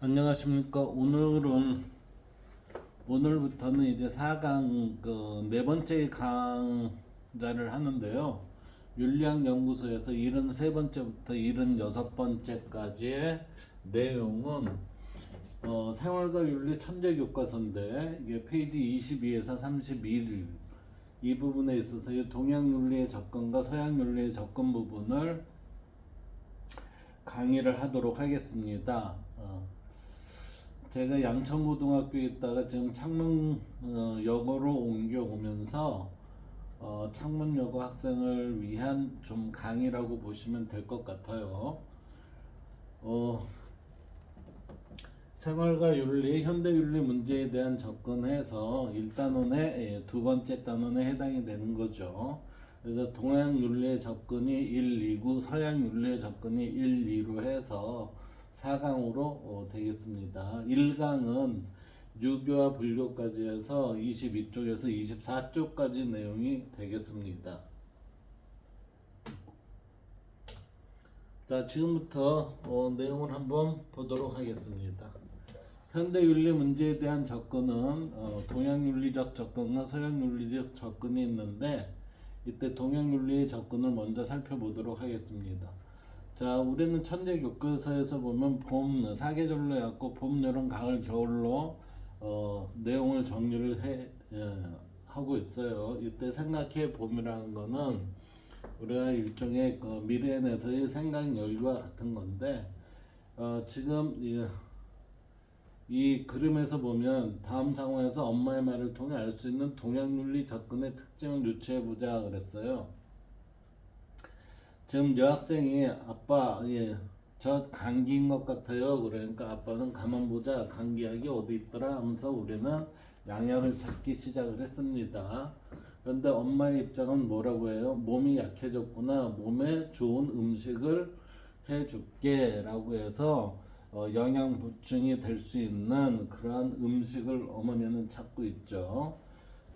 안녕하십니까. 오늘부터는 이제 4강 네 번째 강좌를 하는데요. 윤리학연구소에서 73번째부터 76번째까지의 내용은 생활과 윤리 천재 교과서인데 이게 페이지 22에서 31 이 부분에 있어서 이 동양 윤리의 접근과 서양 윤리의 접근 부분을 강의를 하도록 하겠습니다. 제가 양천고등학교에 있다가 지금 창문여고로 옮겨오면서 창문여고 학생을 위한 좀 강의라고 보시면 될 것 같아요. 생활과 윤리, 현대윤리 문제에 대한 접근해서 1단원의 두 번째 단원에 해당이 되는 거죠. 그래서 동양 윤리의 접근이 1, 2고 서양 윤리의 접근이 1, 2로 해서 4강으로 되겠습니다. 1강은 유교와 불교까지 해서 22쪽에서 24쪽까지 내용이 되겠습니다. 자, 지금부터 내용을 한번 보도록 하겠습니다. 현대윤리 문제에 대한 접근은 동양윤리적 접근과 서양윤리적 접근이 있는데 이때 동양윤리의 접근을 먼저 살펴보도록 하겠습니다. 자, 우리는 천재 교과서에서 보면 봄, 사계절로 해갖고 봄, 여름, 가을, 겨울로 내용을 정리를 하고 있어요. 이때 생각해 봄이라는 거는 우리가 일종의 미래에서의 생각 열과 같은 건데 지금 이 그림에서 보면 다음 상황에서 엄마의 말을 통해 알 수 있는 동양윤리 접근의 특징을 유추해보자 그랬어요. 지금 여학생이 아빠 저 감기인 것 같아요. 그러니까 아빠는 가만 보자 감기약이 어디 있더라 하면서 우리는 양약을 찾기 시작을 했습니다. 그런데 엄마의 입장은 뭐라고 해요? 몸이 약해졌구나. 몸에 좋은 음식을 해줄게 라고 해서 영양 보충이 될 수 있는 그러한 음식을 어머니는 찾고 있죠.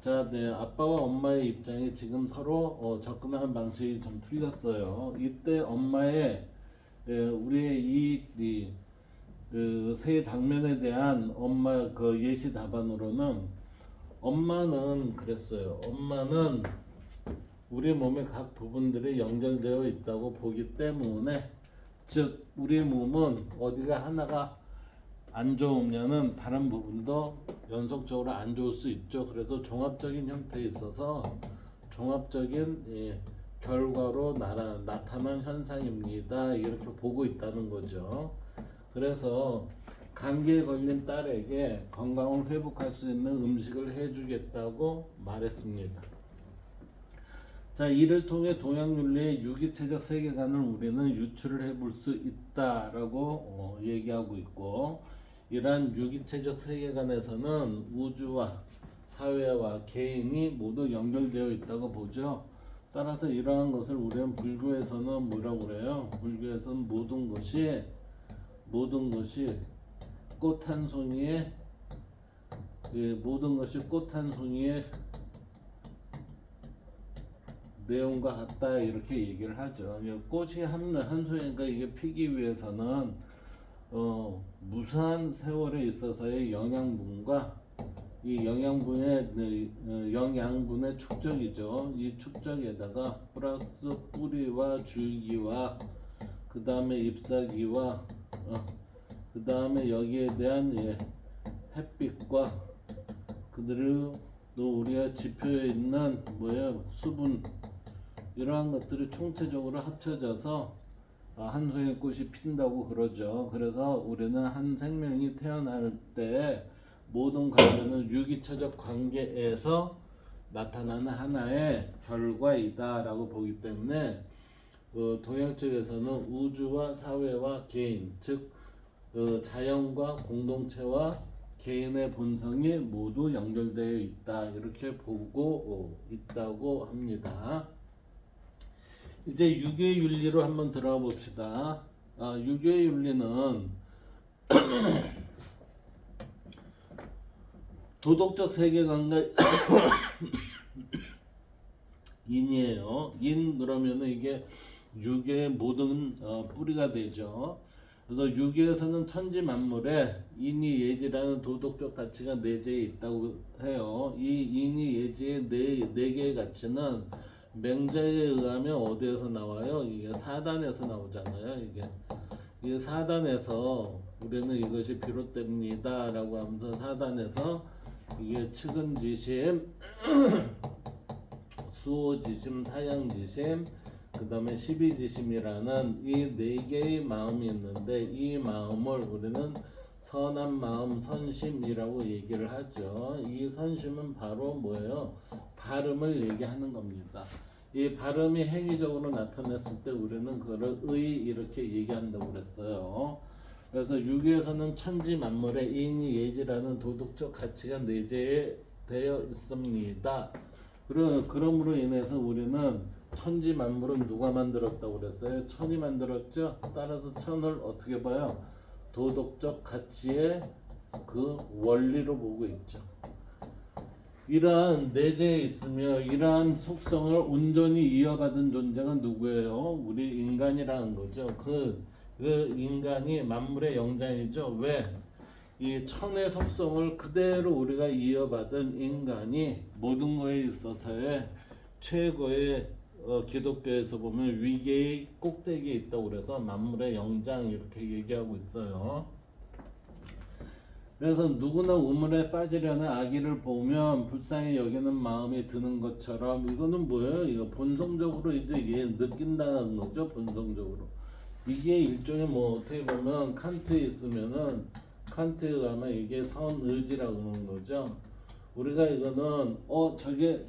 자, 네, 아빠와 엄마의 입장이 지금 서로 접근하는 방식이 좀 틀렸어요. 이때 엄마의 우리의 세 장면에 대한 엄마 예시 답안으로는 엄마는 그랬어요. 엄마는 우리 몸의 각 부분들이 연결되어 있다고 보기 때문에 즉 우리 몸은 어디가 하나가 안 좋으면은 다른 부분도 연속적으로 안 좋을 수 있죠. 그래서 종합적인 형태에 있어서 종합적인 결과로 나타난 현상입니다. 이렇게 보고 있다는 거죠. 그래서 감기에 걸린 딸에게 건강을 회복할 수 있는 음식을 해주겠다고 말했습니다. 자, 이를 통해 동양윤리의 유기체적 세계관을 우리는 유추를 해볼 수 있다라고 얘기하고 있고, 이러한 유기체적 세계관에서는 우주와 사회와 개인이 모두 연결되어 있다고 보죠. 따라서 이러한 것을 우리는 불교에서는 뭐라고 그래요? 불교에서는 모든 것이 꽃 한 송이에 모든 것이 꽃 한 송이에 내용과 같다 이렇게 얘기를 하죠. 꽃이 한 송이가 이게 피기 위해서는 무수한 세월에 있어서의 영양분과 이 영양분의 축적이죠. 이 축적에다가 플러스 뿌리와 줄기와 그 다음에 잎사귀와 그 다음에 여기에 대한 햇빛과 그대로 또 우리가 지표에 있는 수분 이러한 것들이 총체적으로 합쳐져서 한 송이 꽃이 핀다고 그러죠. 그래서 우리는 한 생명이 태어날 때 모든 관계는 유기체적 관계에서 나타나는 하나의 결과이다라고 보기 때문에 동양 쪽에서는 우주와 사회와 개인, 즉 자연과 공동체와 개인의 본성이 모두 연결되어 있다 이렇게 보고 있다고 합니다. 이제 유교의 윤리로 한번 들어가 봅시다. 유교의 윤리는 도덕적 세계관과 인이에요. 인 그러면은 이게 유교의 모든 뿌리가 되죠. 그래서 유교에서는 천지 만물에 인이 예지라는 도덕적 가치가 내재해 있다고 해요. 이 인이 예지의 네 개의 가치는 맹자에 의하면 어디에서 나와요? 이게 사단에서 나오잖아요. 이게 사단에서 우리는 이것이 비롯됩니다라고 하면서 사단에서 이게 측은지심, 수호지심, 사양지심, 그 다음에 십이지심이라는 이 네 개의 마음이 있는데 이 마음을 우리는 선한 마음, 선심이라고 얘기를 하죠. 이 선심은 바로 뭐예요? 발음을 얘기하는 겁니다. 이 발음이 행위적으로 나타났을 때 우리는 그걸 의 이렇게 얘기한다고 그랬어요. 그래서 유교에서는 천지 만물에 인이 예지라는 도덕적 가치가 내재되어 있습니다. 그러므로 인해서 우리는 천지 만물은 누가 만들었다고 그랬어요? 천이 만들었죠. 따라서 천을 어떻게 봐요? 도덕적 가치의 그 원리로 보고 있죠. 이러한 내재에 있으며 이러한 속성을 온전히 이어받은 존재가 누구예요? 우리 인간이라는 거죠. 그 인간이 만물의 영장이죠. 왜? 이 천의 속성을 그대로 우리가 이어받은 인간이 모든 거에 있어서의 최고의 기독교에서 보면 위계의 꼭대기에 있다고 그래서 만물의 영장 이렇게 얘기하고 있어요. 그래서 누구나 우물에 빠지려는 아기를 보면 불쌍히 여기는 마음이 드는 것처럼 이거는 뭐예요? 이거 본성적으로 이제 얘 느낀다는 거죠. 본성적으로. 이게 일종의 뭐 어떻게 보면 칸트에 있으면은 칸트에 가면 이게 선의지라고 그러는 거죠. 우리가 이거는 저게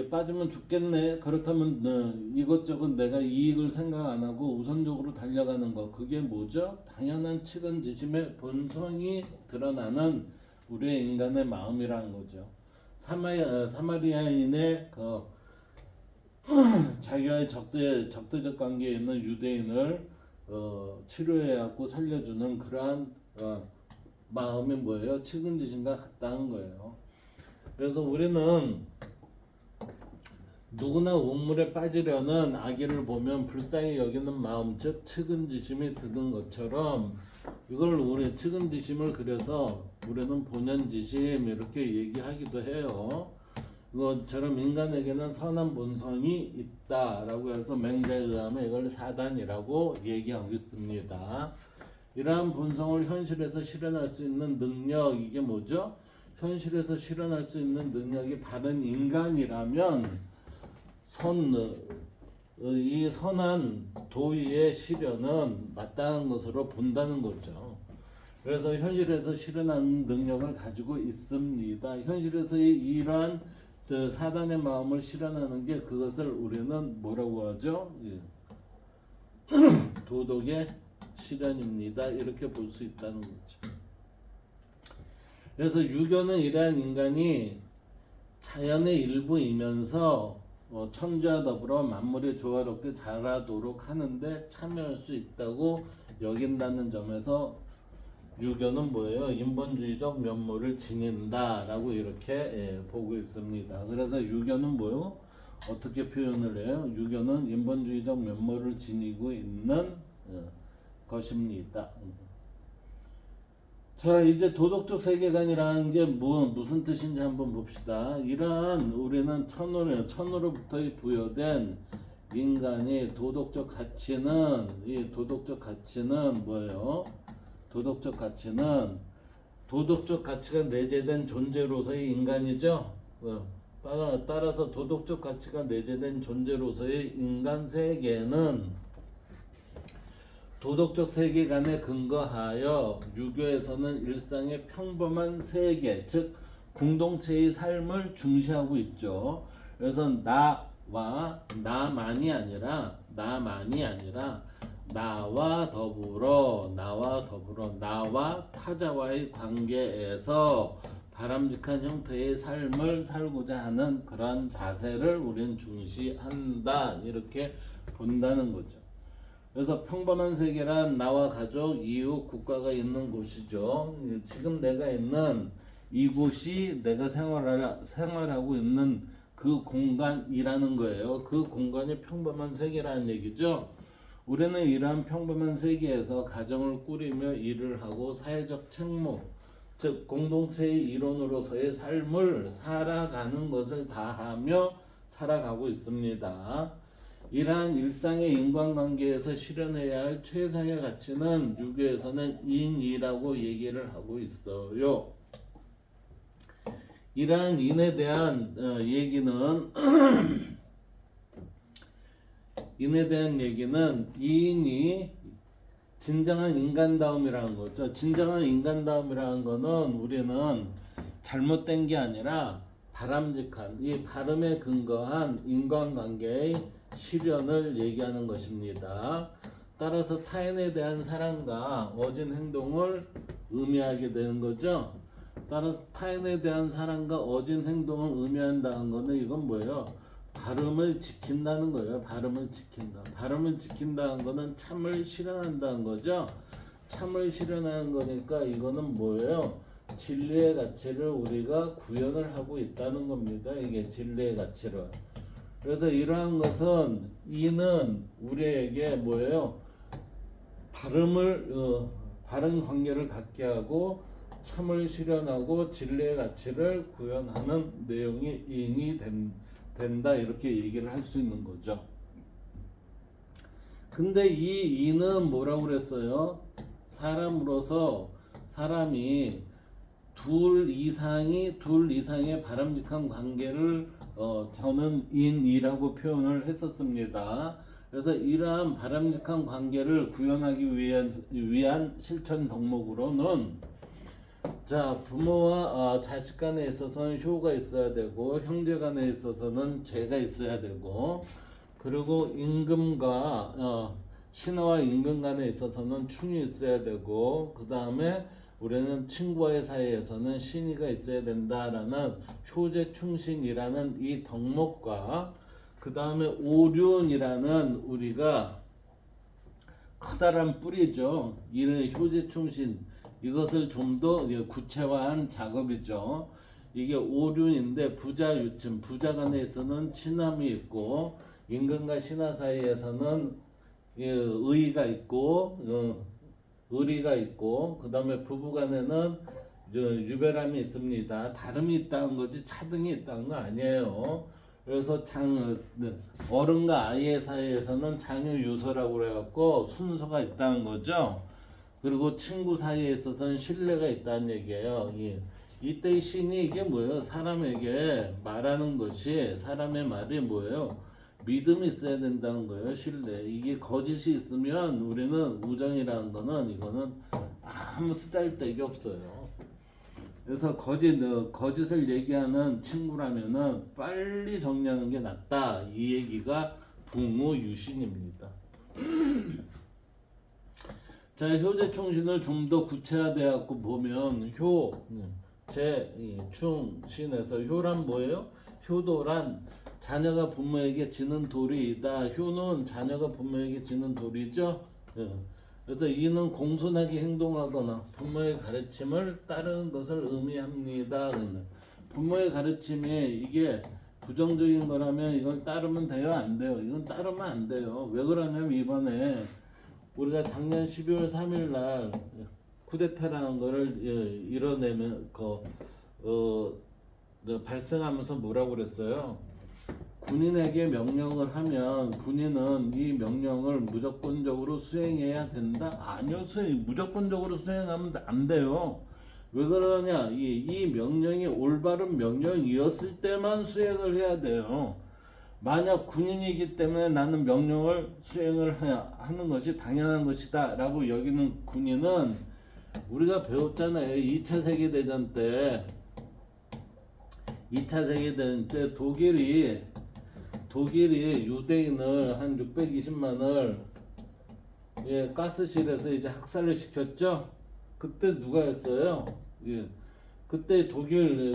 빠지면 죽겠네. 그렇다면 이것저것 내가 이익을 생각 안 하고 우선적으로 달려가는 거. 그게 뭐죠? 당연한 측은지심의 본성이 드러나는 우리의 인간의 마음이라는 거죠. 사마리아인의 자기와의 적대적 관계에 있는 유대인을 치료해갖고 살려주는 그러한 마음이 뭐예요? 측은지심과 같다는 거예요. 그래서 우리는 누구나 우물에 빠지려는 아기를 보면 불쌍히 여기는 마음, 즉 측은지심이 드는 것처럼 이걸 우리 측은지심을 그래서 우리는 본연지심 이렇게 얘기하기도 해요. 이것처럼 인간에게는 선한 본성이 있다라고 해서 맹자에 의하면 이걸 사단이라고 얘기하고 있습니다. 이러한 본성을 현실에서 실현할 수 있는 능력, 이게 뭐죠? 현실에서 실현할 수 있는 능력이 바른 인간이라면 이 선한 도의의 실현은 마땅한 것으로 본다는 거죠. 그래서 현실에서 실현하는 능력을 가지고 있습니다. 현실에서 이러한 사단의 마음을 실현하는 게 그것을 우리는 뭐라고 하죠? 도덕의 실현입니다. 이렇게 볼 수 있다는 거죠. 그래서 유교는 이러한 인간이 자연의 일부이면서 천지와 더불어 만물이 조화롭게 자라도록 하는데 참여할 수 있다고 여긴다는 점에서 유교는 뭐예요? 인본주의적 면모를 지닌다라고 이렇게 보고 있습니다. 그래서 유교는 뭐요? 어떻게 표현을 해요? 유교는 인본주의적 면모를 지니고 있는 것입니다. 자, 이제 도덕적 세계관이라는 게 무슨 뜻인지 한번 봅시다. 이러한 우리는 천으로부터 부여된 인간이 도덕적 가치는 뭐예요? 도덕적 가치가 내재된 존재로서의 인간이죠. 따라서 도덕적 가치가 내재된 존재로서의 인간 세계는 도덕적 세계관에 근거하여 유교에서는 일상의 평범한 세계, 즉 공동체의 삶을 중시하고 있죠. 그래서 나만이 아니라 나와 더불어 나와 타자와의 관계에서 바람직한 형태의 삶을 살고자 하는 그런 자세를 우리는 중시한다, 이렇게 본다는 거죠. 그래서 평범한 세계란 나와 가족, 이웃, 국가가 있는 곳이죠. 지금 내가 있는 이곳이 내가 생활하고 있는 그 공간이라는 거예요. 그 공간이 평범한 세계라는 얘기죠. 우리는 이러한 평범한 세계에서 가정을 꾸리며 일을 하고 사회적 책무, 즉 공동체의 일원으로서의 삶을 살아가는 것을 다하며 살아가고 있습니다. 이러한 일상의 인간관계에서 실현해야 할 최상의 가치는 유교에서는 인이라고 얘기를 하고 있어요. 이러한 인에 대한 얘기는 인에 대한 얘기는 이인이 진정한 인간다움이라는 거죠. 진정한 인간다움이라는 거는 우리는 잘못된 게 아니라 바람직한 이 바람에 근거한 인간관계의 실현을 얘기하는 것입니다. 따라서 타인에 대한 사랑과 어진 행동을 의미하게 되는 거죠. 따라서 타인에 대한 사랑과 어진 행동을 의미한다는 거는 이건 뭐예요? 발음을 지킨다는 거예요. 발음을 지킨다. 발음을 지킨다는 거는 참을 실현한다는 거죠. 참을 실현하는 거니까 이거는 뭐예요? 진리의 가치를 우리가 구현을 하고 있다는 겁니다. 이게 진리의 가치를. 그래서 이러한 것은 이는 우리에게 뭐예요? 바른 관계를 갖게 하고 참을 실현하고 진리의 가치를 구현하는 내용이 인이 된다 이렇게 얘기를 할 수 있는 거죠. 근데 이 인은 뭐라고 그랬어요? 사람으로서 사람이 둘 이상의 바람직한 관계를 저는 인이라고 표현을 했었습니다. 그래서 이러한 바람직한 관계를 구현하기 위한 실천 덕목으로는 자, 부모와 자식 간에 있어서는 효가 있어야 되고 형제 간에 있어서는 재가 있어야 되고 그리고 임금과 신하와 임금 간에 있어서는 충이 있어야 되고 그 다음에 우리는 친구와의 사이에서는 신의가 있어야 된다라는 효제충신이라는 이 덕목과 그 다음에 오륜이라는 우리가 커다란 뿌리죠. 이는 효제충신 이것을 좀 더 구체화한 작업이죠. 이게 오륜인데 부자 유침, 부자 간에서는 친함이 있고 임금과 신하 사이에서는 의의가 있고 의리가 있고 그 다음에 부부 간에는 유별함이 있습니다. 다름이 있다는 거지 차등이 있다는 거 아니에요. 그래서 어른과 아이의 사이에서는 장유유서라고 그래갖고 순서가 있다는 거죠. 그리고 친구 사이에 있어서는 신뢰가 있다는 얘기예요. 이때 신이 이게 뭐예요? 사람에게 말하는 것이 사람의 말이 뭐예요? 믿음이 있어야 된다는 거예요. 신뢰. 이게 거짓이 있으면 우리는 우정이라는 거는 이거는 아무 쓰잘데기 없어요. 그래서 거짓을 얘기하는 친구라면은 빨리 정리하는 게 낫다. 이 얘기가 부모 유신입니다. 자, 효제충신을 좀 더 구체화되어 보면 충신에서 효란 뭐예요? 효도란 자녀가 부모에게 지는 도리이다. 효는 자녀가 부모에게 지는 도리죠. 그래서 이는 공손하게 행동하거나 부모의 가르침을 따르는 것을 의미합니다. 부모의 가르침이 이게 부정적인 거라면 이건 따르면 돼요? 안 돼요? 이건 따르면 안 돼요. 왜 그러냐면 이번에 우리가 작년 12월 3일 날 쿠데타라는 거를 이뤄내면 발생하면서 뭐라고 그랬어요? 군인에게 명령을 하면 군인은 이 명령을 무조건적으로 수행해야 된다? 아니요, 무조건적으로 수행하면 안 돼요. 왜 그러냐? 이 명령이 올바른 명령이었을 때만 수행을 해야 돼요. 만약 군인이기 때문에 나는 명령을 수행을 하는 것이 당연한 것이다 라고 여기는 군인은 우리가 배웠잖아요. 2차 세계대전 때 독일이 유대인을 한 620만을 가스실에서 이제 학살을 시켰죠. 그때 누가 했어요? 그때 독일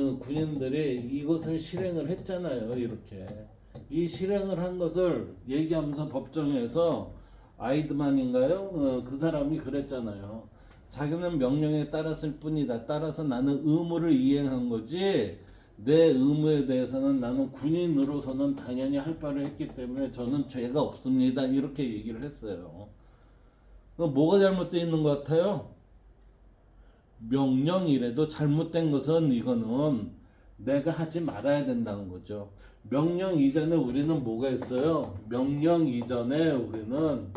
군인들이 이것을 실행을 했잖아요. 이렇게 이 실행을 한 것을 얘기하면서 법정에서 아이드만인가요? 그 사람이 그랬잖아요. 자기는 명령에 따랐을 뿐이다. 따라서 나는 의무를 이행한 거지 내 의무에 대해서는 나는 군인으로서는 당연히 할 바를 했기 때문에 저는 죄가 없습니다. 이렇게 얘기를 했어요. 그럼 뭐가 잘못되어 있는 것 같아요? 명령이라도 잘못된 것은 이거는 내가 하지 말아야 된다는 거죠. 명령 이전에 우리는 뭐가 있어요? 명령 이전에 우리는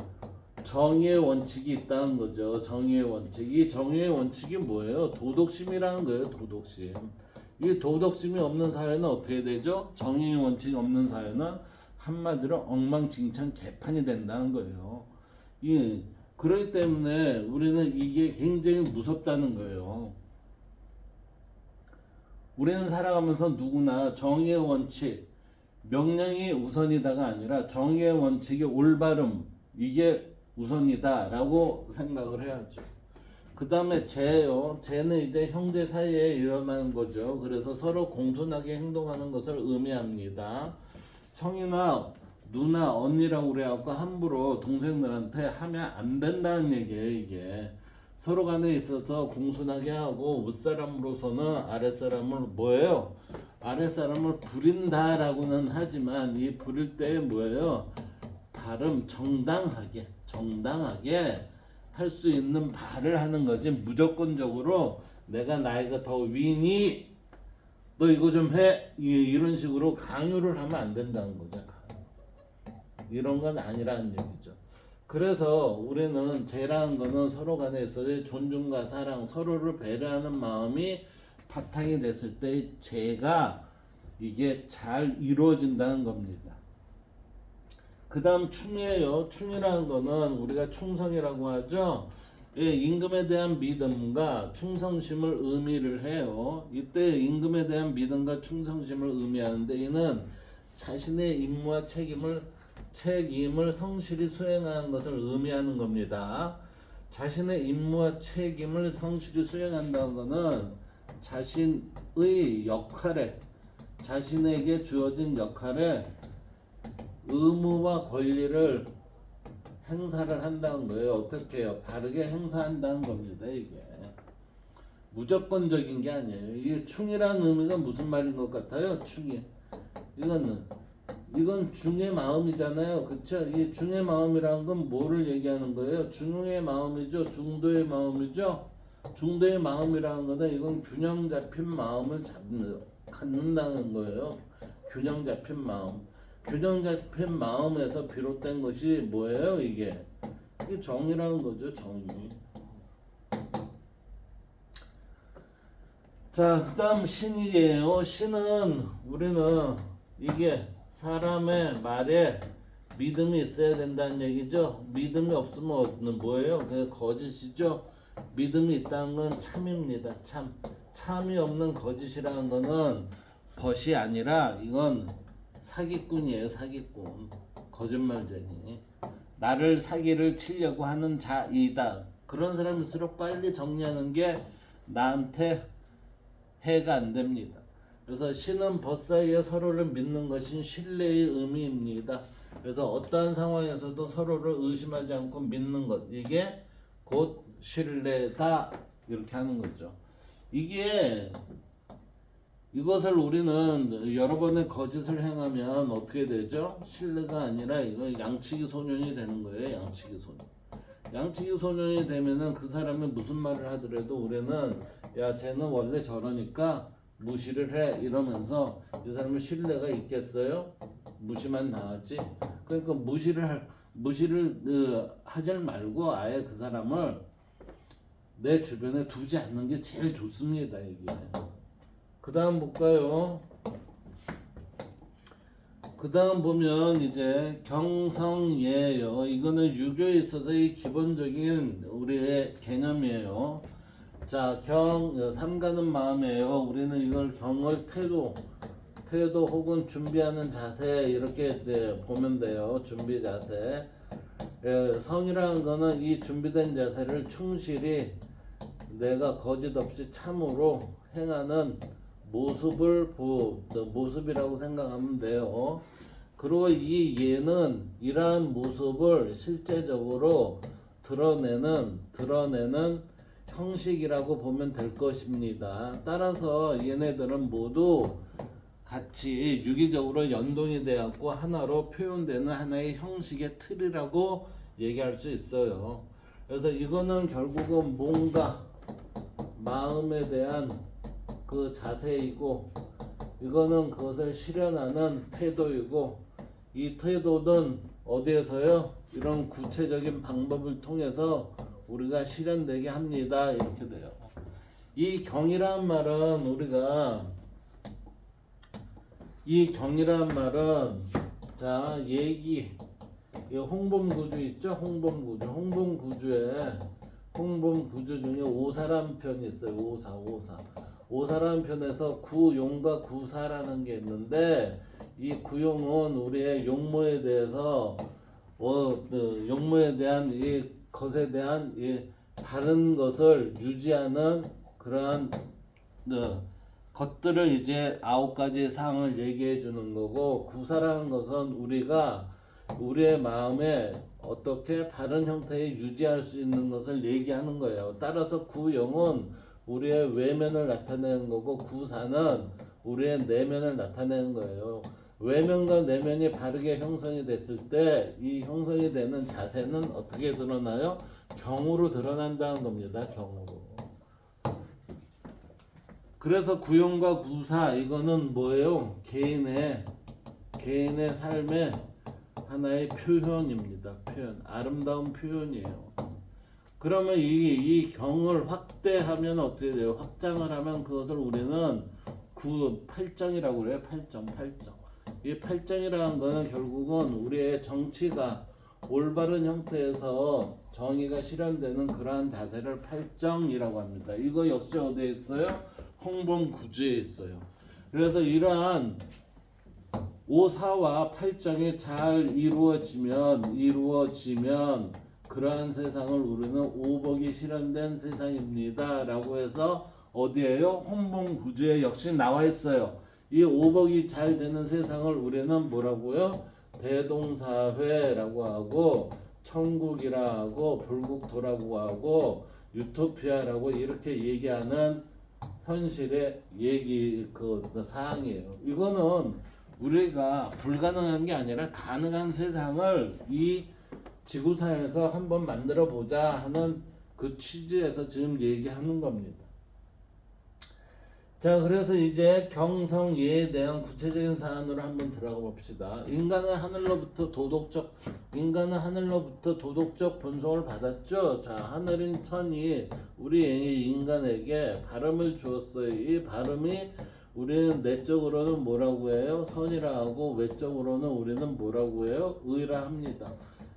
정의의 원칙이 있다는 거죠. 정의의 원칙. 이 정의의 원칙이 뭐예요? 도덕심이라는 거예요. 도덕심. 이 도덕심이 없는 사회는 어떻게 되죠? 정의의 원칙이 없는 사회는 한마디로 엉망진창 개판이 된다는 거예요. 그렇기 때문에 우리는 이게 굉장히 무섭다는 거예요. 우리는 살아가면서 누구나 정의의 원칙, 명령이 우선이다가 아니라 정의의 원칙의 올바름, 이게 우선이다라고 생각을 해야죠. 그 다음에 죄요. 죄는 이제 형제 사이에 일어나는 거죠. 그래서 서로 공손하게 행동하는 것을 의미합니다. 형이나 누나, 언니라고 그래갖고 함부로 동생들한테 하면 안 된다는 얘기예요. 이게 서로 간에 있어서 공손하게 하고 윗사람으로서는 아랫사람을 뭐예요? 아랫사람을 부린다라고는 하지만 이 부릴 때 뭐예요? 발음 정당하게 할 수 있는 말을 하는 거지. 무조건적으로 내가 나이가 더 위니 너 이거 좀 해, 이런 식으로 강요를 하면 안 된다는 거죠. 이런 건 아니라는 얘기죠. 그래서 우리는 죄라는 거는 서로 간에 있어서 존중과 사랑, 서로를 배려하는 마음이 바탕이 됐을 때 죄가 이게 잘 이루어진다는 겁니다. 그 다음 충이에요. 충이라는 거는 우리가 충성이라고 하죠. 예, 임금에 대한 믿음과 충성심을 의미를 해요. 이때 임금에 대한 믿음과 충성심을 의미하는데 이는 자신의 임무와 책임을 성실히 수행하는 것을 의미하는 겁니다. 자신의 임무와 책임을 성실히 수행한다는 것은 자신의 역할에, 자신에게 주어진 역할에 의무와 권리를 행사를 한다는 거예요. 어떻게 해요? 바르게 행사한다는 겁니다. 이게 무조건적인 게 아니에요. 이게 충이라는 의미가 무슨 말인 것 같아요? 충이. 이건 중의 마음이잖아요. 그쵸? 이 중의 마음이라는 건 뭐를 얘기하는 거예요? 중의 마음이죠. 중도의 마음이죠. 중도의 마음이라는 거는 이건 균형 잡힌 마음을 갖는다는 거예요. 균형 잡힌 마음. 균형 잡힌 마음에서 비롯된 것이 뭐예요? 이게 정의라는 거죠. 정의. 자, 그 다음 신이에요. 신은 우리는 이게 사람의 말에 믿음이 있어야 된다는 얘기죠. 믿음이 없으면 뭐예요? 그게 거짓이죠. 믿음이 있다는 건 참입니다. 참이 없는 거짓이라는 거는 벗이 아니라 이건 사기꾼이에요. 사기꾼. 거짓말쟁이. 나를 사기를 치려고 하는 자이다. 그런 사람일수록 빨리 정리하는 게 나한테 해가 안 됩니다. 그래서 신은 벗 사이에 서로를 믿는 것이 신뢰의 의미입니다. 그래서 어떠한 상황에서도 서로를 의심하지 않고 믿는 것, 이게 곧 신뢰다. 이렇게 하는 거죠. 이것을 우리는 여러 번의 거짓을 행하면 어떻게 되죠? 신뢰가 아니라 이거 양치기 소년이 되는 거예요. 양치기 소년. 양치기 소년이 되면은 그 사람이 무슨 말을 하더라도 우리는 야, 쟤는 원래 저러니까 무시를 해 이러면서 이 사람은 신뢰가 있겠어요? 무시만 당하지. 그러니까 무시를 하지 말고 아예 그 사람을 내 주변에 두지 않는 게 제일 좋습니다. 이게. 그 다음 볼까요? 그 다음 보면 이제 경성예예요. 이거는 유교에 있어서의 기본적인 우리의 개념이에요. 자, 삼가는 마음이에요. 우리는 이걸 경을 태도 혹은 준비하는 자세 이렇게 보면 돼요. 준비 자세. 성이라는 거는 이 준비된 자세를 충실히 내가 거짓 없이 참으로 행하는 모습이라고 생각하면 돼요. 그리고 이 예는 이러한 모습을 실제적으로 드러내는 형식이라고 보면 될 것입니다. 따라서 얘네들은 모두 같이 유기적으로 연동이 되었고 하나로 표현되는 하나의 형식의 틀이라고 얘기할 수 있어요. 그래서 이거는 결국은 뭔가 마음에 대한 그 자세이고, 이거는 그것을 실현하는 태도이고, 이 태도는 어디에서요? 이런 구체적인 방법을 통해서 우리가 실현되게 합니다. 이렇게 돼요. 이 경이란 말은 자, 얘기, 이 홍범구주 있죠? 홍범구주 중에 오사라는 편이 있어요. 오사라는 편에서 구용과 구사라는 게 있는데, 이 구용은 우리의 용모에 대해서 용모에 대한 이 것에 대한 이 다른 것을 유지하는 그러한 것들을 이제 9가지 사항을 얘기해 주는 거고, 구사라는 것은 우리가 우리의 마음에 어떻게 바른 형태에 유지할 수 있는 것을 얘기하는 거예요. 따라서 구영은 우리의 외면을 나타내는 거고, 구사는 우리의 내면을 나타내는 거예요. 외면과 내면이 바르게 형성이 됐을 때 이 형성이 되는 자세는 어떻게 드러나요? 경으로 드러난다는 겁니다. 경으로. 그래서 구용과 구사, 이거는 뭐예요? 개인의 삶의 하나의 표현입니다. 아름다운 표현이에요. 그러면 이 경을 확대하면 어떻게 돼요? 확장을 하면 그것을 우리는 팔정이라고 그래요. 팔정. 이 팔정이라는 거는 결국은 우리의 정치가 올바른 형태에서 정의가 실현되는 그러한 자세를 팔정이라고 합니다. 이거 역시 어디에 있어요? 홍범구주에 있어요. 그래서 이러한 오사와 팔정이 잘 이루어지면 그러한 세상을 우리는 오복이 실현된 세상입니다 라고 해서 어디에요? 홍범구주에 역시 나와 있어요. 이 오복이 잘 되는 세상을 우리는 뭐라고요? 대동사회라고 하고, 천국이라 하고, 불국토라고 하고, 유토피아라고 이렇게 얘기하는 현실의 사항이에요. 이거는 우리가 불가능한 게 아니라 가능한 세상을 이 지구상에서 한번 만들어 보자 하는 그 취지에서 지금 얘기하는 겁니다. 자, 그래서 이제 경성예에 대한 구체적인 사안으로 한번 들어가 봅시다. 인간은 하늘로부터 도덕적 본성을 받았죠. 자, 하늘인 천이 우리 인간에게 발음을 주었어요. 이 발음이 우리는 내적으로는 뭐라고 해요? 선이라 하고, 외적으로는 우리는 뭐라고 해요? 의라 합니다.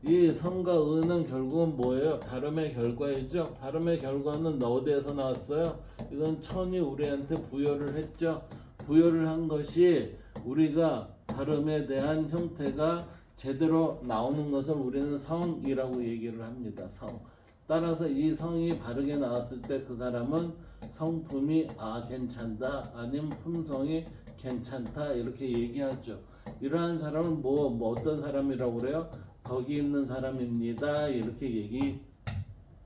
이 선과 의는 결국은 뭐예요? 발음의 결과이죠. 발음의 결과는 어디에서 나왔어요? 이건 천이 우리한테 부여를 했죠. 부여를 한 것이 우리가 발음에 대한 형태가 제대로 나오는 것을 우리는 성이라고 얘기를 합니다. 성. 따라서 이 성이 바르게 나왔을 때 그 사람은 성품이 괜찮다, 아니면 품성이 괜찮다 이렇게 얘기하죠. 이러한 사람은 어떤 사람이라고 그래요? 덕이 있는 사람입니다. 이렇게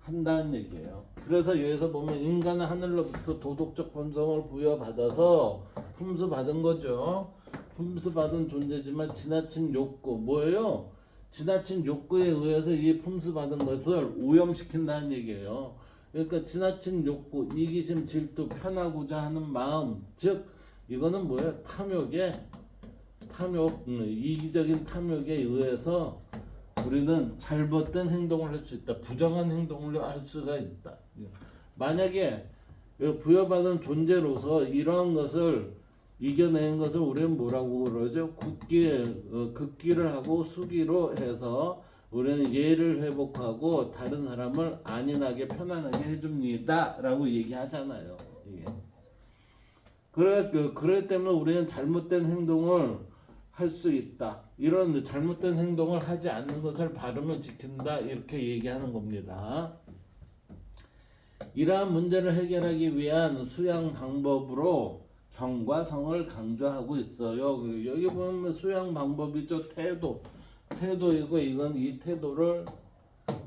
얘기한다는 얘기예요. 그래서 여기서 보면 인간은 하늘로부터 도덕적 본성을 부여받아서 품수받은 거죠. 품수받은 존재지만 지나친 욕구, 뭐예요? 지나친 욕구에 의해서 이 품수받은 것을 오염시킨다는 얘기예요. 그러니까 지나친 욕구, 이기심, 질투, 편하고자 하는 마음, 즉 이거는 뭐예요? 이기적인 탐욕에 의해서 우리는 잘못된 행동을 할 수 있다. 부정한 행동을 할 수가 있다. 만약에 부여받은 존재로서 이러한 것을 이겨내는 것을 우리는 뭐라고 그러죠? 극기를 하고 수기로 해서 우리는 예를 회복하고 다른 사람을 안인하게 편안하게 해줍니다 라고 얘기하잖아요. 그렇기 때문에 우리는 잘못된 행동을 할 수 있다. 이런 잘못된 행동을 하지 않는 것을 발음을 지킨다. 이렇게 얘기하는 겁니다. 이러한 문제를 해결하기 위한 수양 방법으로 경과 성을 강조하고 있어요. 여기 보면 수양 방법이죠. 태도이고, 이 태도를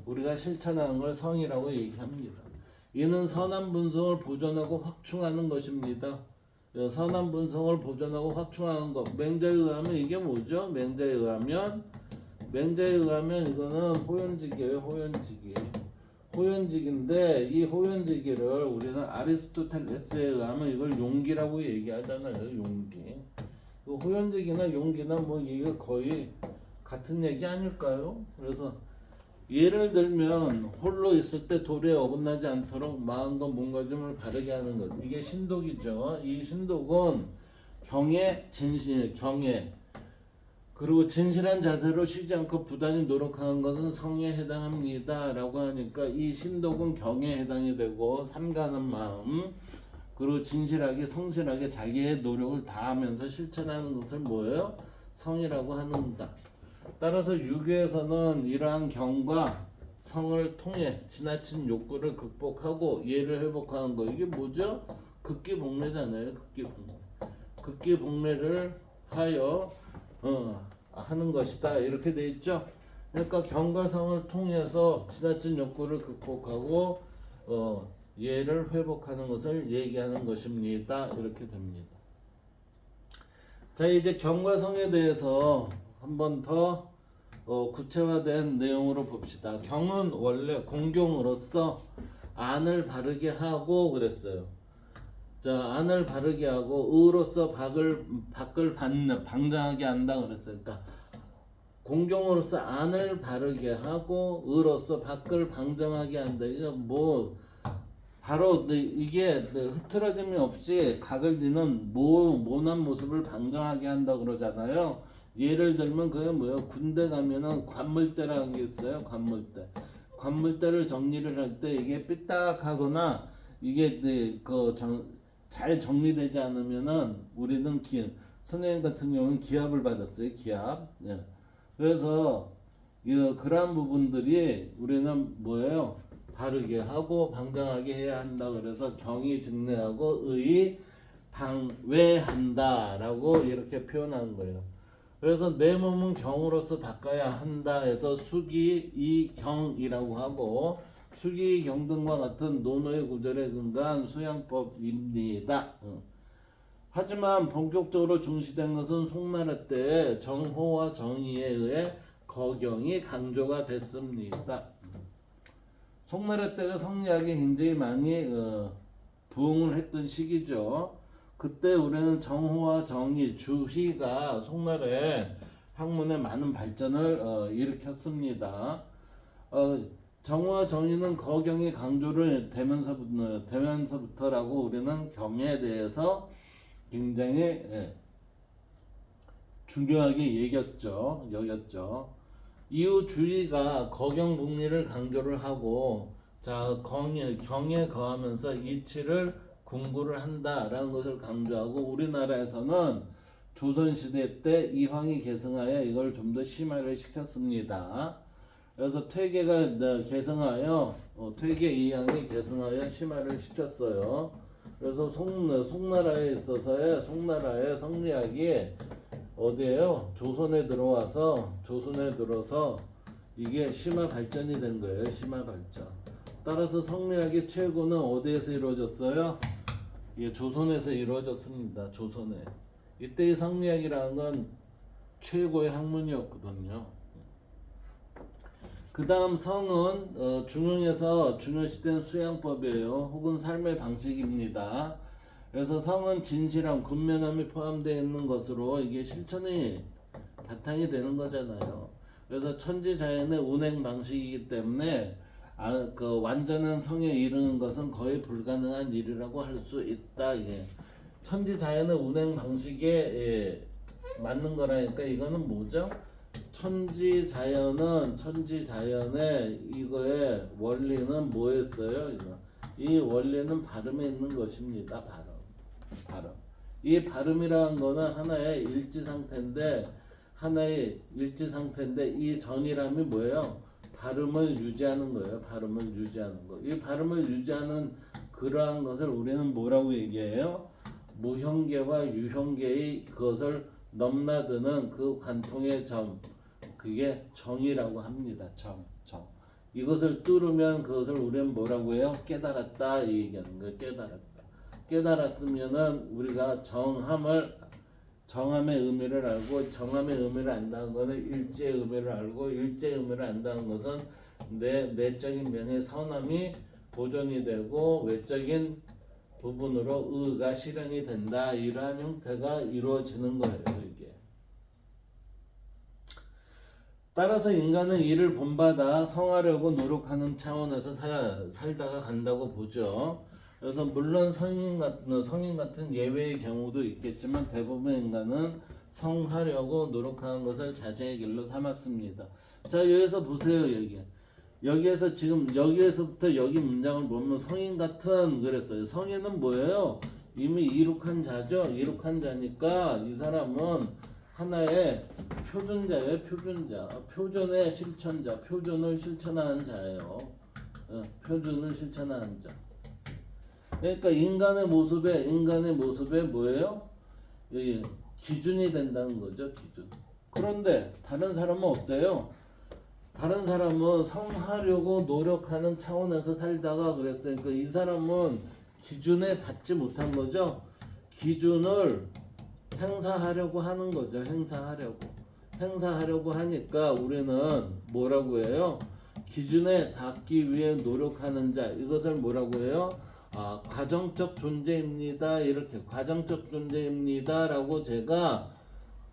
우리가 실천하는 걸 성이라고 얘기합니다. 이는 선한 분성을 보존하고 확충하는 것입니다. 선한 분성을 보존하고 확충하는 것. 맹자에 의하면 이게 뭐죠? 맹자에 의하면 이거는 호연직이에요. 호연직인데 이 호연직이를 우리는 아리스토텔레스에 의하면 이걸 용기라고 얘기하잖아요. 용기. 그 호연직이나 용기나 뭐 이게 거의 같은 얘기 아닐까요? 그래서 예를 들면 홀로 있을 때 도리에 어긋나지 않도록 마음과 몸가짐을 바르게 하는 것. 이게 신독이죠. 이 신독은 경애, 진실, 경애 그리고 진실한 자세로 쉬지 않고 부단히 노력하는 것은 성에 해당합니다. 라고 하니까 이 신독은 경에 해당이 되고 삼가는 마음 그리고 진실하게 성실하게 자기의 노력을 다하면서 실천하는 것을 뭐예요? 성이라고 하는다. 따라서 유교에서는 이러한 경과 성을 통해 지나친 욕구를 극복하고 예를 회복하는 거 이게 뭐죠? 극기복례잖아요. 극기복례를 하여 하는 것이다 이렇게 돼 있죠. 그러니까 경과성을 통해서 지나친 욕구를 극복하고 예를 회복하는 것을 얘기하는 것입니다. 이렇게 됩니다. 자 이제 경과성에 대해서 한번 더 구체화된 내용으로 봅시다. 경은 원래 공경으로서 안을 바르게 하고 그랬어요. 자, 안을 바르게 하고 의로서 밖을 받는 방장하게 한다 그랬어요. 그러니까 공경으로서 안을 바르게 하고 의로서 밖을 방장하게 한다. 이거 뭐 바로 이게 흐트러짐이 없이 각을 지는 모난 모습을 방장하게 한다 그러잖아요. 예를 들면 그게 뭐예요? 군대 가면은 관물대라는 게 있어요. 관물대를 정리를 할 때 이게 삐딱하거나 이게 잘 정리되지 않으면은 우리는 선생님 같은 경우는 기합을 받았어요. 기합. 예. 그래서 그러한 부분들이 우리는 뭐예요? 바르게 하고 방장하게 해야 한다. 그래서 경이 직내하고 의의 방외한다라고 이렇게 표현한 거예요. 그래서 내 몸은 경으로서 닦아야 한다 해서 수기이경이라고 하고 수기경 등과 같은 논어의 구절에 근거한 수양법입니다. 하지만 본격적으로 중시된 것은 송나라 때 정호와 정의에 의해 거경이 강조가 됐습니다. 송나라 때가 성리학이 굉장히 많이 부흥을 했던 시기죠. 그때 우리는 정호와 정의, 주희가 송나라의 학문에 많은 발전을 일으켰습니다. 정호와 정의는 거경의 강조를 되면서부터라고 우리는 경에 대해서 굉장히 중요하게 여겼죠. 이후 주의가 거경복리를 강조를 하고 경에 거하면서 이치를 공부를 한다라는 것을 강조하고 우리나라에서는 조선시대 때 이황이 계승하여 이걸 좀 더 심화를 시켰습니다. 그래서 퇴계가 계승하여 퇴계 이황이 계승하여 심화를 시켰어요. 그래서 송나라에 있어서의 송나라의 성리학이 어디에요? 조선에 들어서 이게 심화 발전이 된 거예요. 심화 발전. 따라서 성리학의 최고는 어디에서 이루어졌어요? 예, 조선에서 이루어졌습니다. 조선에. 이때의 성리학이라는 건 최고의 학문이었거든요. 그 다음 성은 중흥에서 중요시된 수양법이에요. 혹은 삶의 방식입니다. 그래서 성은 진실함, 근면함이 포함되어 있는 것으로 이게 실천이 바탕이 되는 거잖아요. 그래서 천지자연의 운행 방식이기 때문에 완전한 성에 이르는 것은 거의 불가능한 일이라고 할 수 있다. 이게 천지자연의 운행 방식에 맞는 거라니까 이거는 뭐죠? 천지자연의 이거의 원리는 뭐였어요? 이 원리는 발음에 있는 것입니다. 발음. 이 발음이라는 거는 하나의 일지 상태인데 이 전이람이 뭐예요? 발음을 유지하는 거예요. 이 발음을 유지하는 그러한 것을 우리는 뭐라고 얘기해요? 무형계와 유형계의 그것을 넘나드는 그 관통의 점, 그게 정이라고 합니다. 정. 이것을 뚫으면 그것을 우리는 뭐라고 해요? 깨달았다 이 얘기하는 거예요. 깨달았다. 깨달았으면은 우리가 정함의 의미를 알고, 정함의 의미를 안다는 것은 일제의 의미를 알고, 일제의 의미를 안다는 것은 내 내적인 면의 선함이 보존이 되고 외적인 부분으로 의가 실현이 된다. 이러한 형태가 이루어지는 거예요. 이게. 따라서 인간은 이를 본받아 성하려고 노력하는 차원에서 살다가 간다고 보죠. 그래서 물론 성인 같은 예외의 경우도 있겠지만 대부분 인간은 성하려고 노력하는 것을 자신의 길로 삼았습니다. 자, 여기서 보세요. 여기에서 지금 여기에서부터 여기 문장을 보면 성인 같은 그랬어요. 성인은 뭐예요? 이미 이룩한 자죠. 이룩한 자니까 이 사람은 하나의 표준자예요. 표준의 실천자. 표준을 실천하는 자예요. 표준을 실천하는 자. 그러니까 인간의 모습에 뭐예요? 기준이 된다는 거죠. 기준. 그런데 다른 사람은 어때요? 다른 사람은 성하려고 노력하는 차원에서 살다가 그랬어요. 그러니까 이 사람은 기준에 닿지 못한 거죠. 기준을 행사하려고 하는 거죠. 행사하려고 하니까 우리는 뭐라고 해요? 기준에 닿기 위해 노력하는 자. 이것을 뭐라고 해요? 과정적 존재입니다. 이렇게 과정적 존재입니다라고 제가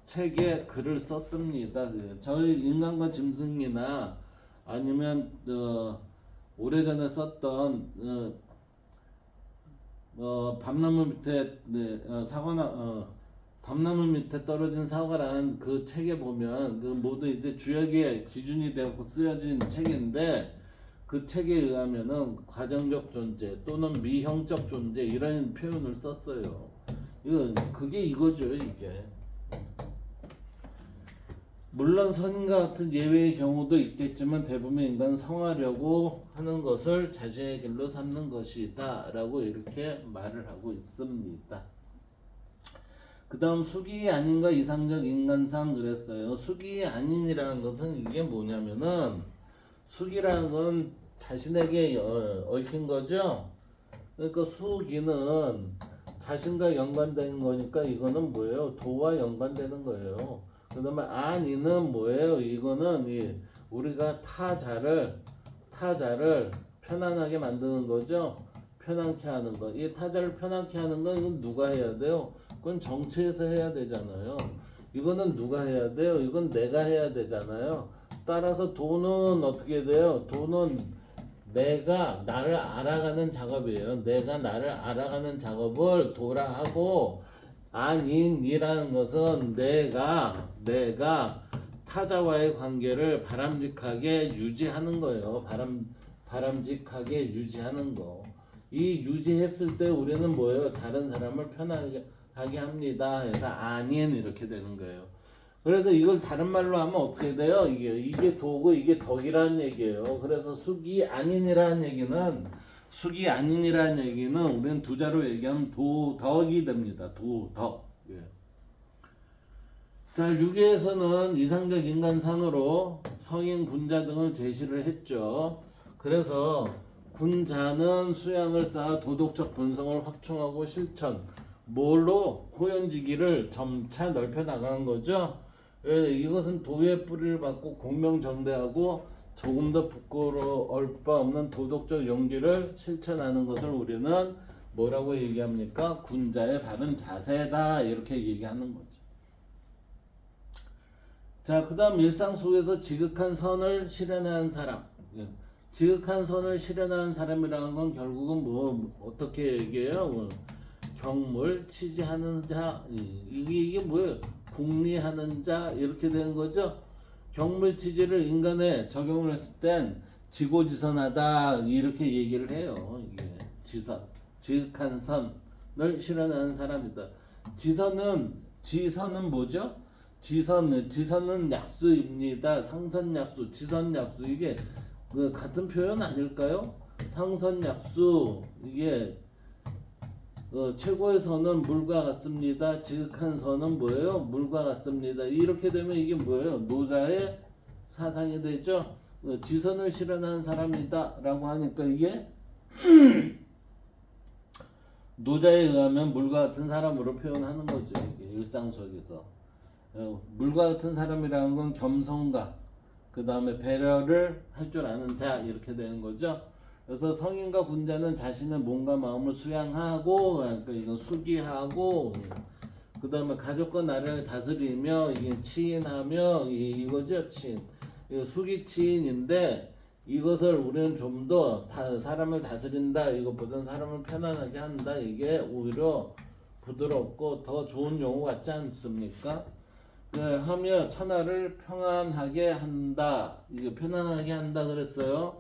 책에 글을 썼습니다. 저희 인간과 짐승이나 아니면 오래전에 썼던 밤나무 밑에 밤나무 밑에 떨어진 사과라는 그 책에 보면 그 모두 이제 주역의 기준이 되고 쓰여진 책인데 그 책에 의하면은 과정적 존재 또는 미형적 존재 이런 표현을 썼어요. 그게 이거죠. 이게. 물론 선인과 같은 예외의 경우도 있겠지만 대부분 인간은 성하려고 하는 것을 자신의 길로 삼는 것이다 라고 이렇게 말을 하고 있습니다. 그 다음 수기 아닌과 이상적 인간상 그랬어요. 수기 아닌이라는 것은 이게 뭐냐면은 수기라는 건 자신에게 얽힌 거죠. 그러니까 수기는 자신과 연관되는 거니까 이거는 뭐예요? 도와 연관되는 거예요. 그 다음에 아니는 뭐예요? 이거는 우리가 타자를 편안하게 만드는 거죠. 편안케 하는 거. 이 타자를 편안케 하는 건 이건 누가 해야 돼요? 그건 정체에서 해야 되잖아요. 이거는 누가 해야 돼요? 이건 내가 해야 되잖아요. 따라서 도는 어떻게 돼요? 도는 내가 나를 알아가는 작업이에요. 내가 나를 알아가는 작업을 도라 하고, 아닌이라는 것은 내가 타자와의 관계를 바람직하게 유지하는 거예요. 바람직하게 유지하는 거. 이 유지했을 때 우리는 뭐예요? 다른 사람을 편하게 합니다. 그래서 아닌 이렇게 되는 거예요. 그래서 이걸 다른 말로 하면 어떻게 돼요? 이게 도고 이게 덕이라는 얘기예요. 그래서 수기 아닌이라는 얘기는 우리는 두 자로 얘기하면 덕이 됩니다. 덕. 예. 자, 유계에서는 이상적 인간상으로 성인, 군자 등을 제시를 했죠. 그래서 군자는 수양을 쌓아 도덕적 본성을 확충하고 실천, 뭘로 호연지기를 점차 넓혀 나가는 거죠. 이것은 도의 뿌리를 받고 공명정대하고 조금 더 부끄러울 바 없는 도덕적 용기를 실천하는 것을 우리는 뭐라고 얘기합니까? 군자의 바른 자세다 이렇게 얘기하는 거죠. 자, 그 다음 일상 속에서 지극한 선을 실현하는 사람. 지극한 선을 실현하는 사람이라는 건 결국은 어떻게 얘기해요? 경물, 치지하는 자, 이게 뭐예요? 궁리하는 자 이렇게 되는 거죠. 경물치지를 인간에 적용을 했을 땐 지고지선하다 이렇게 얘기를 해요. 이게 지극한 선을 실현하는 사람이다. 지선은 뭐죠? 지선은 약수입니다. 상선약수, 지선약수 이게 같은 표현 아닐까요? 상선약수 이게 최고의 선은 물과 같습니다. 지극한 선은 뭐예요? 물과 같습니다. 이렇게 되면 이게 뭐예요? 노자의 사상이 되죠. 지선을 실현한 사람이다라고 하니까 이게 노자에 의하면 물과 같은 사람으로 표현하는 거죠. 이게 일상 속에서 물과 같은 사람이라는 건 겸손과 그 다음에 배려를 할 줄 아는 자 이렇게 되는 거죠. 그래서 성인과 군자는 자신의 몸과 마음을 수양하고 그러니까 이건 수기하고 그 다음에 가족과 나라를 다스리며 이게 치인하며 이거죠. 치인 수기치인인데 이것을 우리는 좀 더 사람을 다스린다 이것보다는 사람을 편안하게 한다 이게 오히려 부드럽고 더 좋은 용어 같지 않습니까? 하며 천하를 평안하게 한다 이게 편안하게 한다 그랬어요.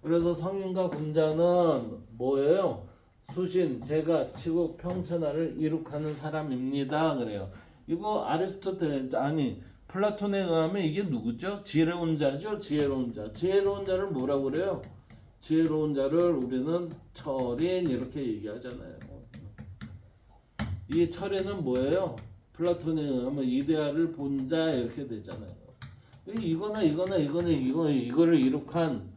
그래서 성인과 군자는 뭐예요? 수신, 제가, 치국, 평천하를 이룩하는 사람입니다. 그래요. 이거 아리스토텔 아니 플라톤에 의하면 이게 누구죠? 지혜로운 자죠. 지혜로운 자. 지혜로운 자를 뭐라고 그래요? 지혜로운 자를 우리는 철인 이렇게 얘기하잖아요. 이 철인은 뭐예요? 플라톤에 의하면 이데아를 본 자 이렇게 되잖아요. 이거를 이룩한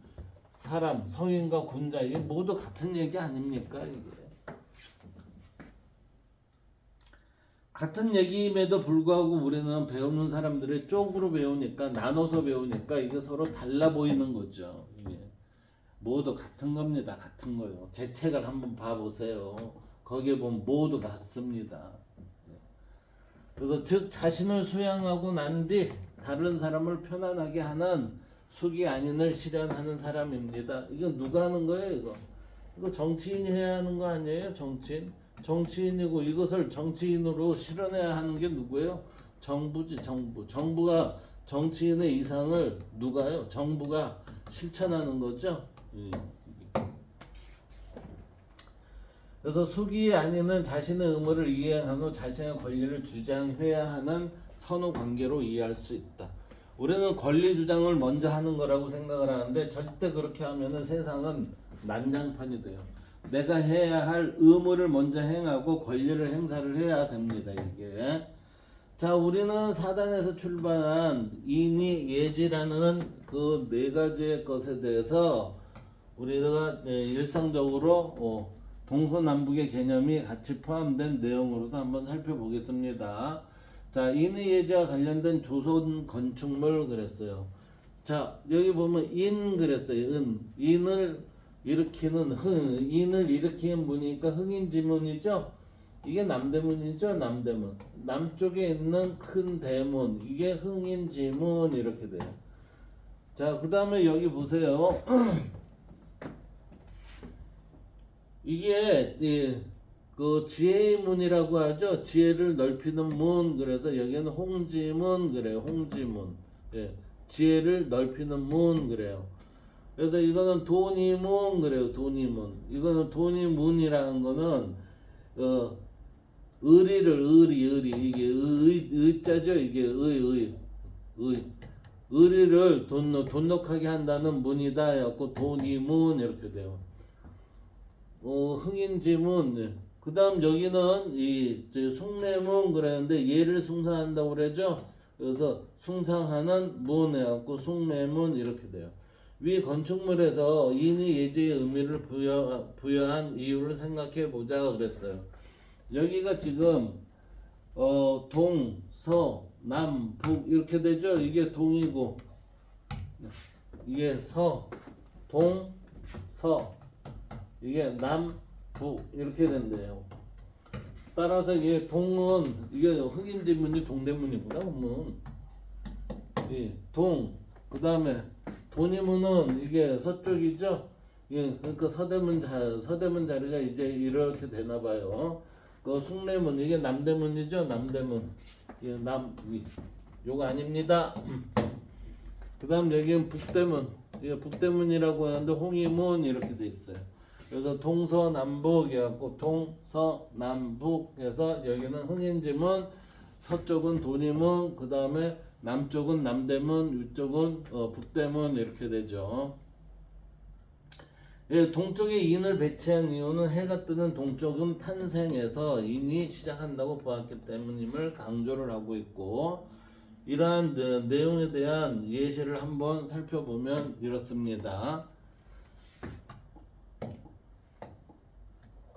사람, 성인과 군자 이게 모두 같은 얘기 아닙니까? 이게 같은 얘기임에도 불구하고 우리는 배우는 사람들이 쪽으로 배우니까 나눠서 배우니까 이게 서로 달라 보이는 거죠. 이게 모두 같은 겁니다. 같은 거요. 제 책을 한번 봐보세요. 거기에 보면 모두 같습니다. 그래서 즉 자신을 수양하고 난 뒤 다른 사람을 편안하게 하는 수기 안인을 실현하는 사람입니다. 이건 누가 하는 거예요? 이거 정치인이 해야 하는 거 아니에요? 정치인이고 이것을 정치인으로 실현해야 하는 게 누구예요? 정부지. 정부가 정치인의 이상을 누가요? 정부가 실천하는 거죠. 그래서 수기 안인은 자신의 의무를 이행한 후 자신의 권리를 주장해야 하는 선후 관계로 이해할 수 있다. 우리는 권리 주장을 먼저 하는 거라고 생각을 하는데 절대 그렇게 하면은 세상은 난장판이 돼요. 내가 해야 할 의무를 먼저 행하고 권리를 행사를 해야 됩니다. 이게. 자, 우리는 사단에서 출발한 인이 예지라는 그 네 가지의 것에 대해서 우리가 일상적으로 동서남북의 개념이 같이 포함된 내용으로서 한번 살펴보겠습니다. 자, 인의 예지와 관련된 조선 건축물 그랬어요. 자, 여기 보면 인 그랬어요. 인을 일으키는 인을 일으키는 문이니까 흥인지문이죠. 이게 남대문이죠. 남대문. 남쪽에 있는 큰 대문. 이게 흥인지문 이렇게 돼요. 자, 그 다음에 여기 보세요. 이게 그 지혜의 문이라고 하죠. 지혜를 넓히는 문. 그래서 여기는 홍지문 그래요. 홍지문. 예. 지혜를 넓히는 문 그래요. 그래서 이거는 돈이문 그래요. 돈이문. 이거는 돈이문이라는 거는 의리 이게 의자죠. 이게 의리를 돈독하게 한다는 문이다. 해갖고 돈이문 이렇게 돼요. 흥인지문. 그 다음 여기는 이 숭례문 그랬는데 얘를 숭상한다고 그러죠. 그래서 숭상하는 문 해갖고 숭례문 이렇게 돼요. 위 건축물에서 인의 예지의 의미를 부여한 이유를 생각해 보자 그랬어요. 여기가 지금 동, 서, 남, 북 이렇게 되죠. 이게 동이고 이게 서, 동, 서 이게 남, 북 이렇게 된대요. 따라서 이게 동은 이게 흑인지문이 동대문이구나. 그러면 이 동, 그 다음에 돈이문은 이게 서쪽이죠. 예, 그러니까 서대문 자리가 이제 이렇게 되나 봐요. 그 숭례문 이게 남대문이죠. 남대문. 예, 요거 아닙니다. 그다음 여기는 북대문. 이게 북대문이라고 하는데 홍이문 이렇게 돼 있어요. 그래서 동서남북 해갖고 동서남북 해서 여기는 흥인지문, 서쪽은 돈이문, 그 다음에 남쪽은 남대문, 위쪽은 북대문 이렇게 되죠. 예, 동쪽에 인을 배치한 이유는 해가 뜨는 동쪽은 탄생에서 인이 시작한다고 보았기 때문임을 강조를 하고 있고, 이러한 내용에 대한 예시를 한번 살펴보면 이렇습니다.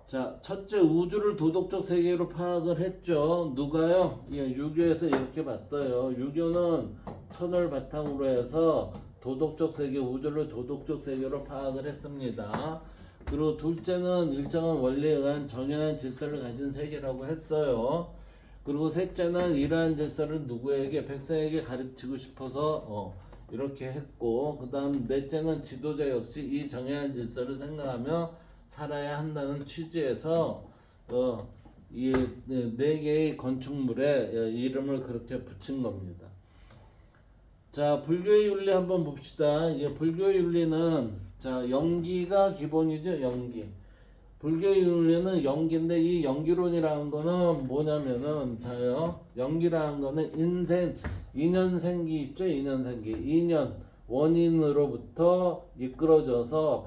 자, 첫째, 우주를 도덕적 세계로 파악을 했죠. 누가요? 예, 유교에서 이렇게 봤어요. 유교는 천을 바탕으로 해서 도덕적 세계, 우주를 도덕적 세계로 파악을 했습니다. 그리고 둘째는 일정한 원리에 의한 정연한 질서를 가진 세계라고 했어요. 그리고 셋째는 이러한 질서를 누구에게, 백성에게 가르치고 싶어서 이렇게 했고, 그 다음 넷째는 지도자 역시 이 정연한 질서를 생각하며 살아야 한다는 취지에서 이 네 개의 건축물에 이름을 그렇게 붙인 겁니다. 자, 불교의 윤리 한번 봅시다. 불교의 윤리는 자, 연기가 기본이죠. 연기. 불교의 윤리는 연기인데 이 연기론이라는 거는 뭐냐면은 자요. 연기라는 거는 인연생기 있죠. 인연생기. 인연 원인으로부터 이끌어져서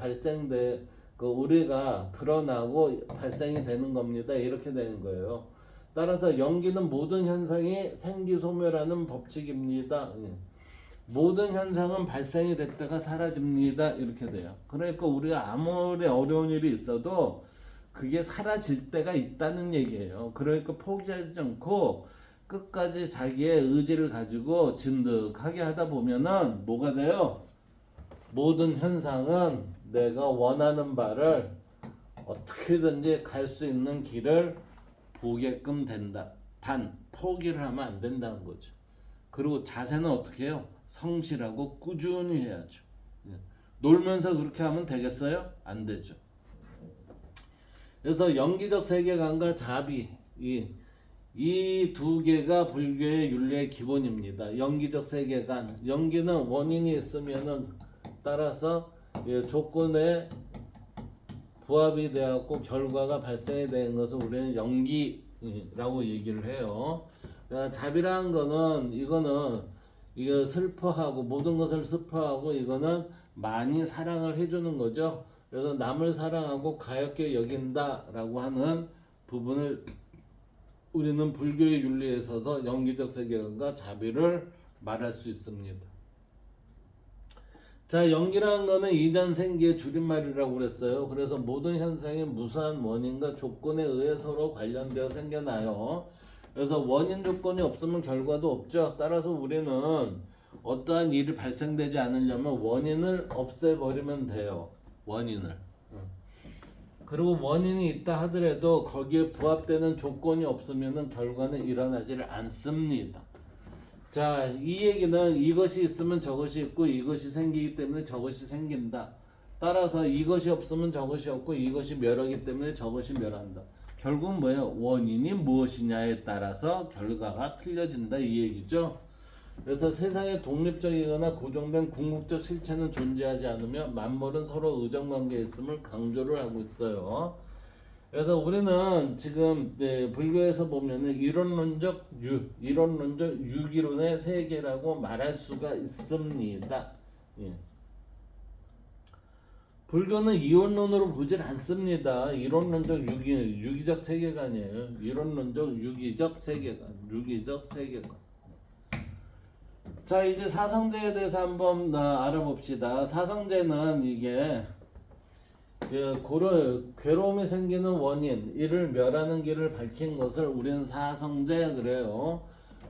우리가 드러나고 발생이 되는 겁니다. 이렇게 되는 거예요. 따라서 연기는 모든 현상이 생기소멸하는 법칙입니다. 모든 현상은 발생이 됐다가 사라집니다. 이렇게 돼요. 그러니까 우리가 아무리 어려운 일이 있어도 그게 사라질 때가 있다는 얘기예요. 그러니까 포기하지 않고 끝까지 자기의 의지를 가지고 진득하게 하다 보면은 뭐가 돼요? 모든 현상은 내가 원하는 바를 어떻게든지 갈 수 있는 길을 보게끔 된다. 단 포기를 하면 안 된다는 거죠. 그리고 자세는 어떻게 해요? 성실하고 꾸준히 해야죠. 놀면서 그렇게 하면 되겠어요? 안 되죠. 그래서 연기적 세계관과 자비 이 두 개가 불교의 윤리의 기본입니다. 연기적 세계관, 연기는 원인이 있으면은 따라서 조건에 부합이 되었고 결과가 발생이 되는 것을 우리는 연기라고 얘기를 해요. 자비라는 거는 이거 슬퍼하고 모든 것을 슬퍼하고 이거는 많이 사랑을 해주는 거죠. 그래서 남을 사랑하고 가볍게 여긴다라고 하는 부분을 우리는 불교의 윤리에 있어서 연기적 세계관과 자비를 말할 수 있습니다. 자, 연기라는 거는 이전생기의 줄임말이라고 그랬어요. 그래서 모든 현상이 무수한 원인과 조건에 의해 서로 관련되어 생겨나요. 그래서 원인 조건이 없으면 결과도 없죠. 따라서 우리는 어떠한 일이 발생되지 않으려면 원인을 없애버리면 돼요. 원인을. 그리고 원인이 있다 하더라도 거기에 부합되는 조건이 없으면 결과는 일어나지를 않습니다. 자, 이 얘기는 이것이 있으면 저것이 있고 이것이 생기기 때문에 저것이 생긴다. 따라서 이것이 없으면 저것이 없고 이것이 멸하기 때문에 저것이 멸한다. 결국은 뭐예요? 원인이 무엇이냐에 따라서 결과가 틀려진다 이 얘기죠. 그래서 세상에 독립적이거나 고정된 궁극적 실체는 존재하지 않으며 만물은 서로 의정관계에 있음을 강조를 하고 있어요. 그래서 우리는 지금 불교에서 보면은 이론론적 유기론의 세계라고 말할 수가 있습니다. 예. 불교는 이론론으로 보질 않습니다. 이론론적 유기적 세계관이에요. 이론론적 유기적 세계관. 자, 이제 사성제에 대해서 한번 알아봅시다. 사성제는 이게 괴로움이 생기는 원인, 이를 멸하는 길을 밝힌 것을 우리는 사성제 그래요.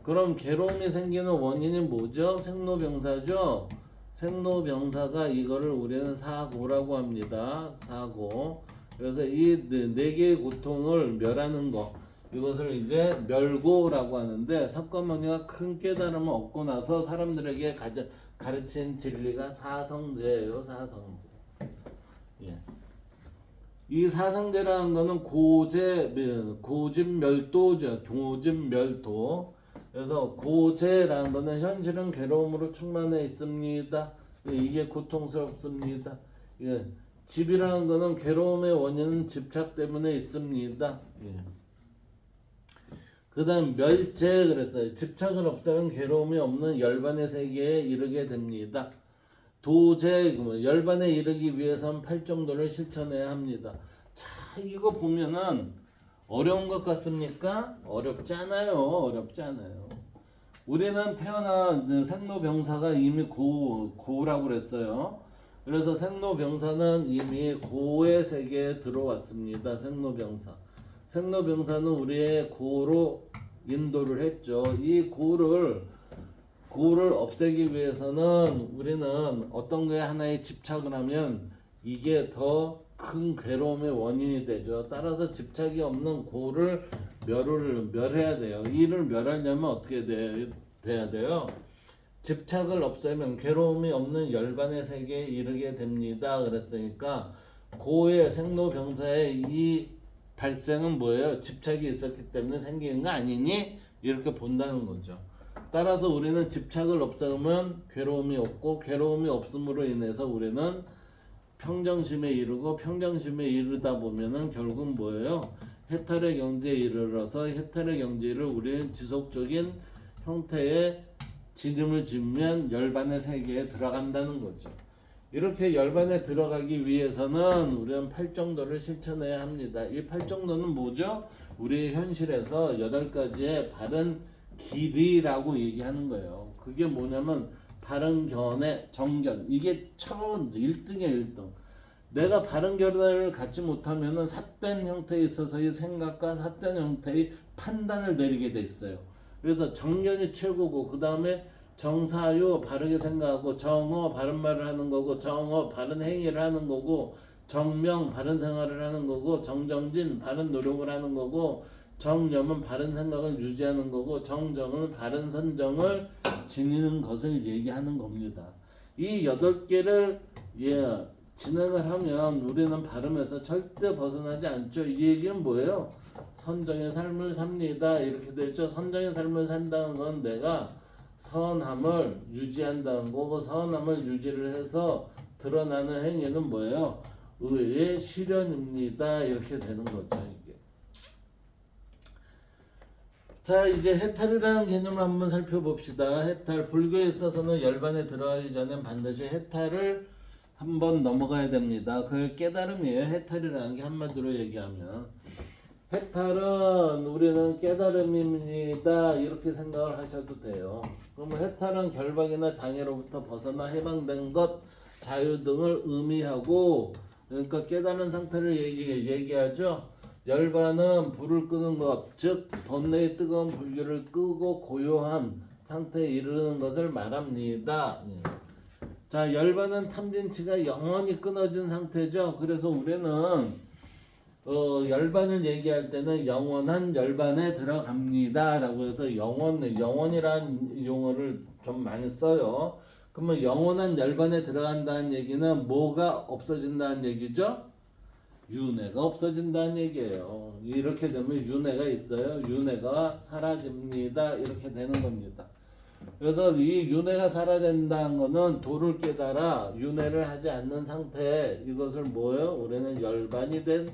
그럼 괴로움이 생기는 원인이 뭐죠? 생로병사죠. 생로병사가 이거를 우리는 사고라고 합니다. 사고. 그래서 이 네 개의 고통을 멸하는 거, 이것을 이제 멸고라고 하는데 석가모니가 큰 깨달음을 얻고 나서 사람들에게 가르친 진리가 사성제예요. 사성제. 예. 이 사성제라는 거는 고진멸도죠. 고진멸도. 그래서 고제라는 거는 현실은 괴로움으로 충만해 있습니다. 이게 고통스럽습니다. 예. 집이라는 거는 괴로움의 원인은 집착 때문에 있습니다. 예. 그 다음 멸제 그랬어요. 집착을 없애면 괴로움이 없는 열반의 세계에 이르게 됩니다. 도제, 열반에 이르기 위해서는 팔정도를 실천해야 합니다. 자, 이거 보면은 어려운 것 같습니까? 어렵지 않아요. 어렵지 않아요. 우리는 태어난 생로병사가 이미 고라고 그랬어요. 그래서 생로병사는 이미 고의 세계에 들어왔습니다. 생로병사는 우리의 고로 인도를 했죠. 이 고를 없애기 위해서는 우리는 어떤 거에 하나에 집착을 하면 이게 더 큰 괴로움의 원인이 되죠. 따라서 집착이 없는 고를 멸해야 돼요. 이를 멸하려면 어떻게 돼야 돼요? 집착을 없애면 괴로움이 없는 열반의 세계에 이르게 됩니다. 그랬으니까 고의 생로병사의 이 발생은 뭐예요? 집착이 있었기 때문에 생기는 거 아니니? 이렇게 본다는 거죠. 따라서 우리는 집착을 없애면 괴로움이 없고, 괴로움이 없음으로 인해서 우리는 평정심에 이르고, 평정심에 이르다 보면은 결국 뭐예요? 해탈의 경지에 이르러서 해탈의 경지를 우리는 지속적인 형태의 지름을 짓면 열반의 세계에 들어간다는 거죠. 이렇게 열반에 들어가기 위해서는 우리는 팔정도를 실천해야 합니다. 이 팔정도는 뭐죠? 우리 현실에서 8가지의 바른 길이라고 얘기하는 거예요. 그게 뭐냐면 바른 견해, 정견. 이게 처음 1등이야 1등. 내가 바른 견해를 갖지 못하면은 삿된 형태에 있어서의 생각과 삿된 형태의 판단을 내리게 돼 있어요. 그래서 정견이 최고고, 그 다음에 정사유 바르게 생각하고, 정어 바른 말을 하는 거고, 정어 바른 행위를 하는 거고, 정명 바른 생활을 하는 거고, 정정진 바른 노력을 하는 거고, 정념은 바른 생각을 유지하는 거고, 정정은 바른 선정을 지니는 것을 얘기하는 겁니다. 이 8개를 진행을 하면 우리는 발음에서 절대 벗어나지 않죠. 이 얘기는 뭐예요? 선정의 삶을 삽니다. 이렇게 되죠. 선정의 삶을 산다는 건 내가 선함을 유지한다는 거고, 선함을 유지를 해서 드러나는 행위는 뭐예요? 의의 실현입니다. 이렇게 되는 거죠. 이게. 자, 이제 해탈이라는 개념을 한번 살펴봅시다. 해탈, 불교에 있어서는 열반에 들어가기 전에 반드시 해탈을 한번 넘어가야 됩니다. 그게 깨달음이에요. 해탈이라는 게 한마디로 얘기하면. 해탈은 우리는 깨달음입니다. 이렇게 생각을 하셔도 돼요. 그러면 해탈은 결박이나 장애로부터 벗어나 해방된 것, 자유 등을 의미하고, 그러니까 깨달은 상태를 얘기하죠. 열반은 불을 끄는 것, 즉 번뇌의 뜨거운 불길을 끄고 고요한 상태에 이르는 것을 말합니다. 자, 열반은 탐진치가 영원히 끊어진 상태죠. 그래서 우리는 열반을 얘기할 때는 영원한 열반에 들어갑니다 라고 해서 영원이라는 용어를 좀 많이 써요. 그러면 영원한 열반에 들어간다는 얘기는 뭐가 없어진다는 얘기죠? 윤회가 없어진다는 얘기예요. 이렇게 되면 윤회가 있어요. 윤회가 사라집니다. 이렇게 되는 겁니다. 그래서 이 윤회가 사라진다는 거는 도를 깨달아 윤회를 하지 않는 상태, 이것을 뭐예요? 우리는 열반이 된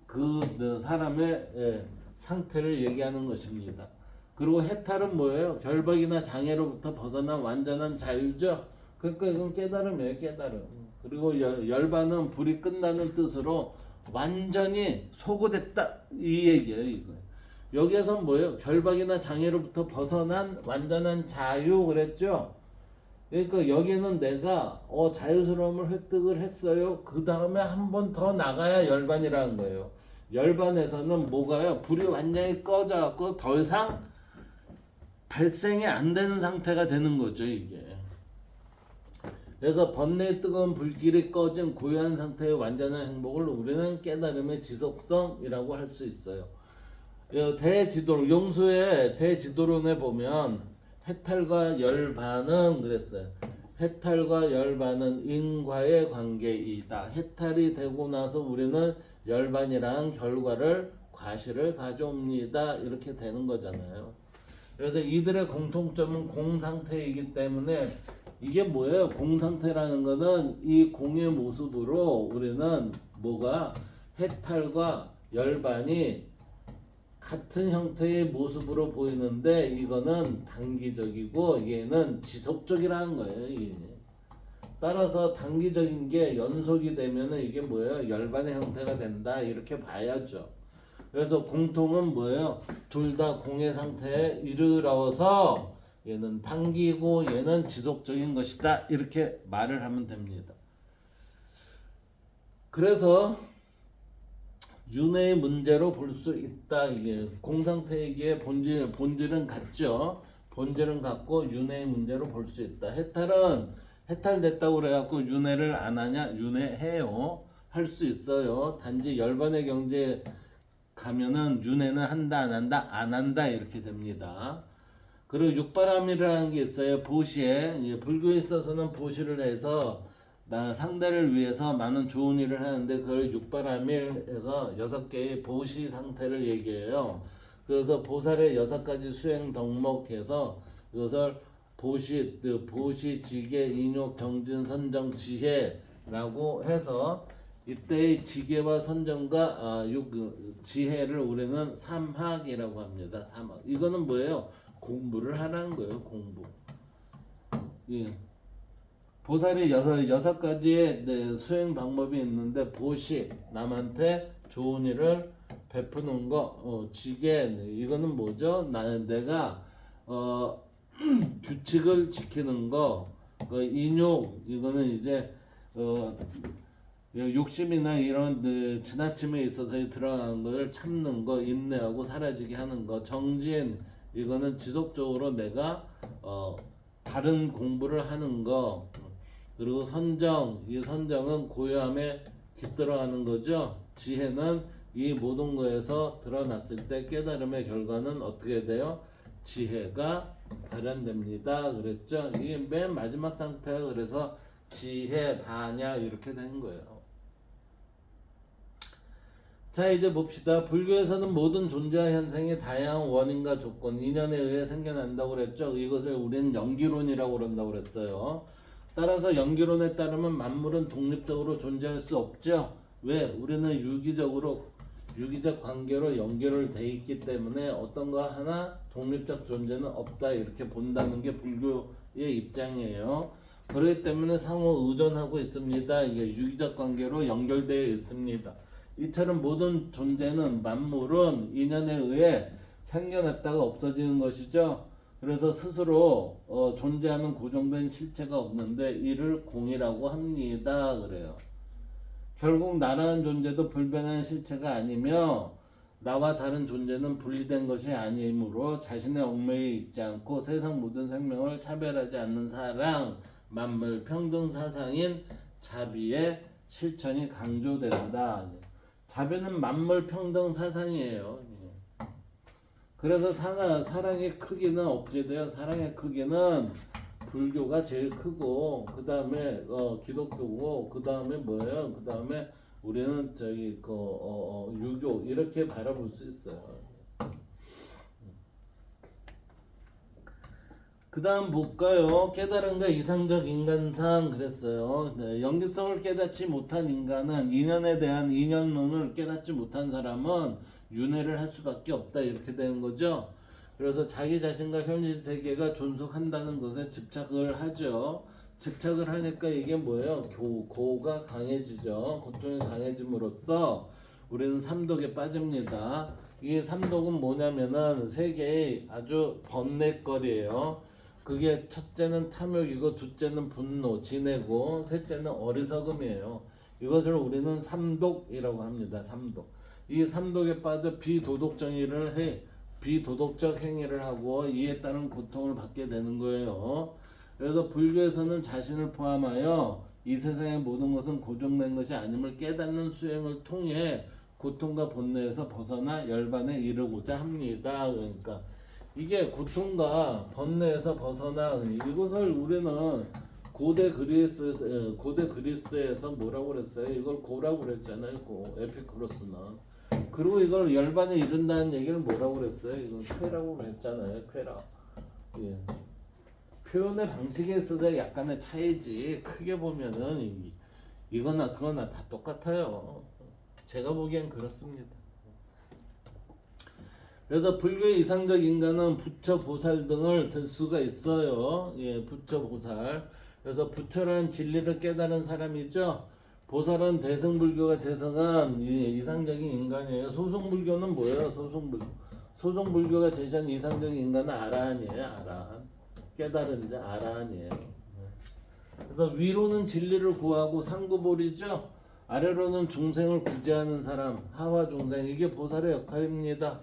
그 사람의 상태를 얘기하는 것입니다. 그리고 해탈은 뭐예요? 결박이나 장애로부터 벗어난 완전한 자유죠. 그러니까 이건 깨달음이에요. 깨달음. 그리고 열반은 불이 끝나는 뜻으로 완전히 소거됐다, 이 얘기예요. 이거. 여기에서 뭐예요? 결박이나 장애로부터 벗어난 완전한 자유 그랬죠. 그러니까 여기는 내가 자유스러움을 획득을 했어요. 그 다음에 한 번 더 나가야 열반이라는 거예요. 열반에서는 뭐가요? 불이 완전히 꺼져갖고 더 이상 발생이 안 되는 상태가 되는 거죠, 이게. 그래서 번뇌의 뜨거운 불길이 꺼진 고요한 상태의 완전한 행복을 우리는 깨달음의 지속성이라고 할 수 있어요. 대지도론, 용수의 대지도론에 보면 해탈과 열반은 그랬어요. 해탈과 열반은 인과의 관계이다. 해탈이 되고 나서 우리는 열반이라는 결과를, 과실을 가져옵니다. 이렇게 되는 거잖아요. 그래서 이들의 공통점은 공상태이기 때문에, 이게 뭐예요? 공상태라는 거는 이 공의 모습으로 우리는 뭐가 해탈과 열반이 같은 형태의 모습으로 보이는데, 이거는 단기적이고 얘는 지속적이라는 거예요. 이게. 따라서 단기적인 게 연속이 되면은 이게 뭐예요? 열반의 형태가 된다, 이렇게 봐야죠. 그래서 공통은 뭐예요? 둘 다 공의 상태에 이르러서 얘는 당기고 얘는 지속적인 것이다. 이렇게 말을 하면 됩니다. 그래서 윤회의 문제로 볼 수 있다. 이게 공상태기의 본질은 같죠. 본질은 같고 윤회의 문제로 볼 수 있다. 해탈됐다고 그래갖고 윤회를 안 하냐? 윤회해요. 할 수 있어요. 단지 열반의 경제 가면은 윤회는 한다 안 한다 안 한다 이렇게 됩니다. 그리고 육바람이라는 게 있어요. 보시에 불교에 있어서는 보시를 해서 상대를 위해서 많은 좋은 일을 하는데 그걸 육바람일에서 6개의 보시 상태를 얘기해요. 그래서 보살의 6가지 수행 덕목해서 이것을 보시, 지계, 인욕, 정진, 선정, 지혜라고 해서 이때의 지계와 선정과 지혜를 우리는 삼학이라고 합니다. 삼학. 이거는 뭐예요? 공부를 하라는 거예요. 공부. 예. 보살이 여섯 가지의 수행 방법이 있는데 보시, 남한테 좋은 일을 베푸는 거, 지계, 이거는 뭐죠? 내가 규칙을 지키는 거, 인욕, 이거는 이제 욕심이나 이런 지나침에 있어서 들어가는 것을 참는 거, 인내하고 사라지게 하는 거, 정진, 이거는 지속적으로 내가 다른 공부를 하는 거, 그리고 선정, 이 선정은 고요함에 깃들어가는 거죠. 지혜는 이 모든 거에서 드러났을 때 깨달음의 결과는 어떻게 돼요? 지혜가 발현됩니다. 그랬죠? 이게 맨 마지막 상태가 그래서 지혜, 반야 이렇게 된 거예요. 자, 이제 봅시다. 불교에서는 모든 존재와 현생의 다양한 원인과 조건, 인연에 의해 생겨난다고 그랬죠. 이것을 우리는 연기론이라고 그런다고 그랬어요. 따라서 연기론에 따르면 만물은 독립적으로 존재할 수 없죠. 왜? 우리는 유기적 관계로 연결돼 있기 때문에 어떤 거 하나 독립적 존재는 없다 이렇게 본다는 게 불교의 입장이에요. 그렇기 때문에 상호 의존하고 있습니다. 이게 유기적 관계로 연결되어 있습니다. 이처럼 모든 존재는 만물은 인연에 의해 생겨났다가 없어지는 것이죠. 그래서 스스로 존재하는 고정된 실체가 없는데 이를 공이라고 합니다. 그래요. 결국 나라는 존재도 불변한 실체가 아니며 나와 다른 존재는 분리된 것이 아니므로 자신의 얽매여 있지 않고 세상 모든 생명을 차별하지 않는 사랑, 만물, 평등 사상인 자비의 실천이 강조된다. 자비는 만물 평등 사상이에요. 그래서 사랑의 크기는 어떻게 돼요? 사랑의 크기는 불교가 제일 크고 그 다음에 기독교고 그 다음에 뭐예요? 그 다음에 우리는 유교 이렇게 바라볼 수 있어요. 그 다음 볼까요? 깨달음과 이상적 인간상 그랬어요. 네, 연기성을 깨닫지 못한 인간은 인연에 대한 인연론을 깨닫지 못한 사람은 윤회를 할 수밖에 없다 이렇게 되는 거죠. 그래서 자기 자신과 현실 세계가 존속한다는 것에 집착을 하죠. 집착을 하니까 이게 뭐예요? 고가 강해지죠. 고통이 강해짐으로써 우리는 삼독에 빠집니다. 이 삼독은 뭐냐면은 세계의 아주 번뇌거리예요. 그게 첫째는 탐욕이고 둘째는 분노, 진해고 셋째는 어리석음이에요. 이것을 우리는 삼독이라고 합니다. 삼독. 이 삼독에 빠져 비도덕적 행위를 하고 이에 따른 고통을 받게 되는 거예요. 그래서 불교에서는 자신을 포함하여 이 세상의 모든 것은 고정된 것이 아님을 깨닫는 수행을 통해 고통과 번뇌에서 벗어나 열반에 이르고자 합니다. 그러니까 이게 고통과 번뇌에서 벗어나 이것을 우리는 고대 그리스에서 뭐라고 그랬어요? 이걸 고라고 그랬잖아요. 에피쿠로스는. 그리고 이걸 열반에 이른다는 얘기를 뭐라고 그랬어요? 이건 쾌라고 그랬잖아요. 쾌라. 예. 표현의 방식에 있어서 약간의 차이지 크게 보면은 이거나 그거나 다 똑같아요. 제가 보기엔 그렇습니다. 그래서 불교의 이상적 인간은 부처, 보살 등을 들 수가 있어요. 예, 부처, 보살. 그래서 부처라는 진리를 깨달은 사람이죠. 보살은 대승불교가 제성한 이상적인 인간이에요. 소승불교는 뭐예요? 소승불교가 제시한 이상적인 인간은 아라한이에요. 아라한. 깨달은 자 아라한이에요. 그래서 위로는 진리를 구하고 상구보리죠. 아래로는 중생을 구제하는 사람, 하와 중생, 이게 보살의 역할입니다.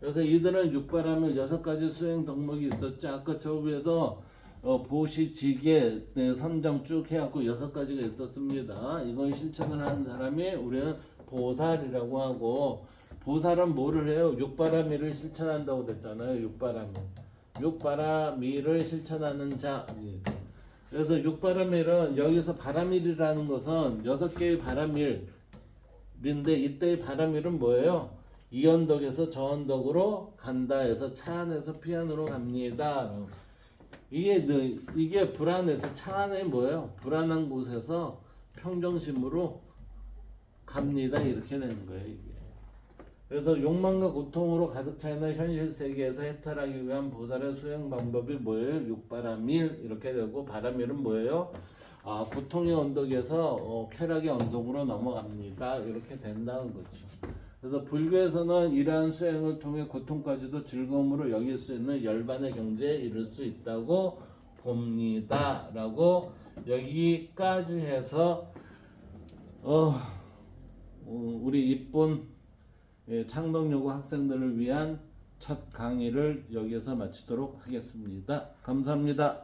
그래서 이들은 육바람일 6가지 수행 덕목이 있었죠. 아까 저 위에서 보시, 지계, 선정 쭉 해갖고 6가지가 있었습니다. 이걸 실천을 하는 사람이 우리는 보살이라고 하고, 보살은 뭐를 해요? 육바라밀을 실천한다고 그랬잖아요. 육바라밀을 실천하는 자. 그래서 육바라밀은 여기서 바라밀이라는 것은 6개의 바라밀인데, 이때의 바라밀은 뭐예요? 이 언덕에서 저 언덕으로 간다 해서 차 안에서 피 안으로 갑니다. 이게 불안해서 차 안에 뭐예요? 불안한 곳에서 평정심으로 갑니다. 이렇게 되는 거예요. 이게. 그래서 욕망과 고통으로 가득 차 있는 현실 세계에서 해탈하기 위한 보살의 수행 방법이 뭐예요? 육바라밀 이렇게 되고, 바라밀은 뭐예요? 고통의 언덕에서 쾌락의 언덕으로 넘어갑니다. 이렇게 된다는 거죠. 그래서 불교에서는 이러한 수행을 통해 고통까지도 즐거움으로 여길 수 있는 열반의 경지에 이를 수 있다고 봅니다. 라고 여기까지 해서 우리 이쁜 창덕여고 학생들을 위한 첫 강의를 여기서 마치도록 하겠습니다. 감사합니다.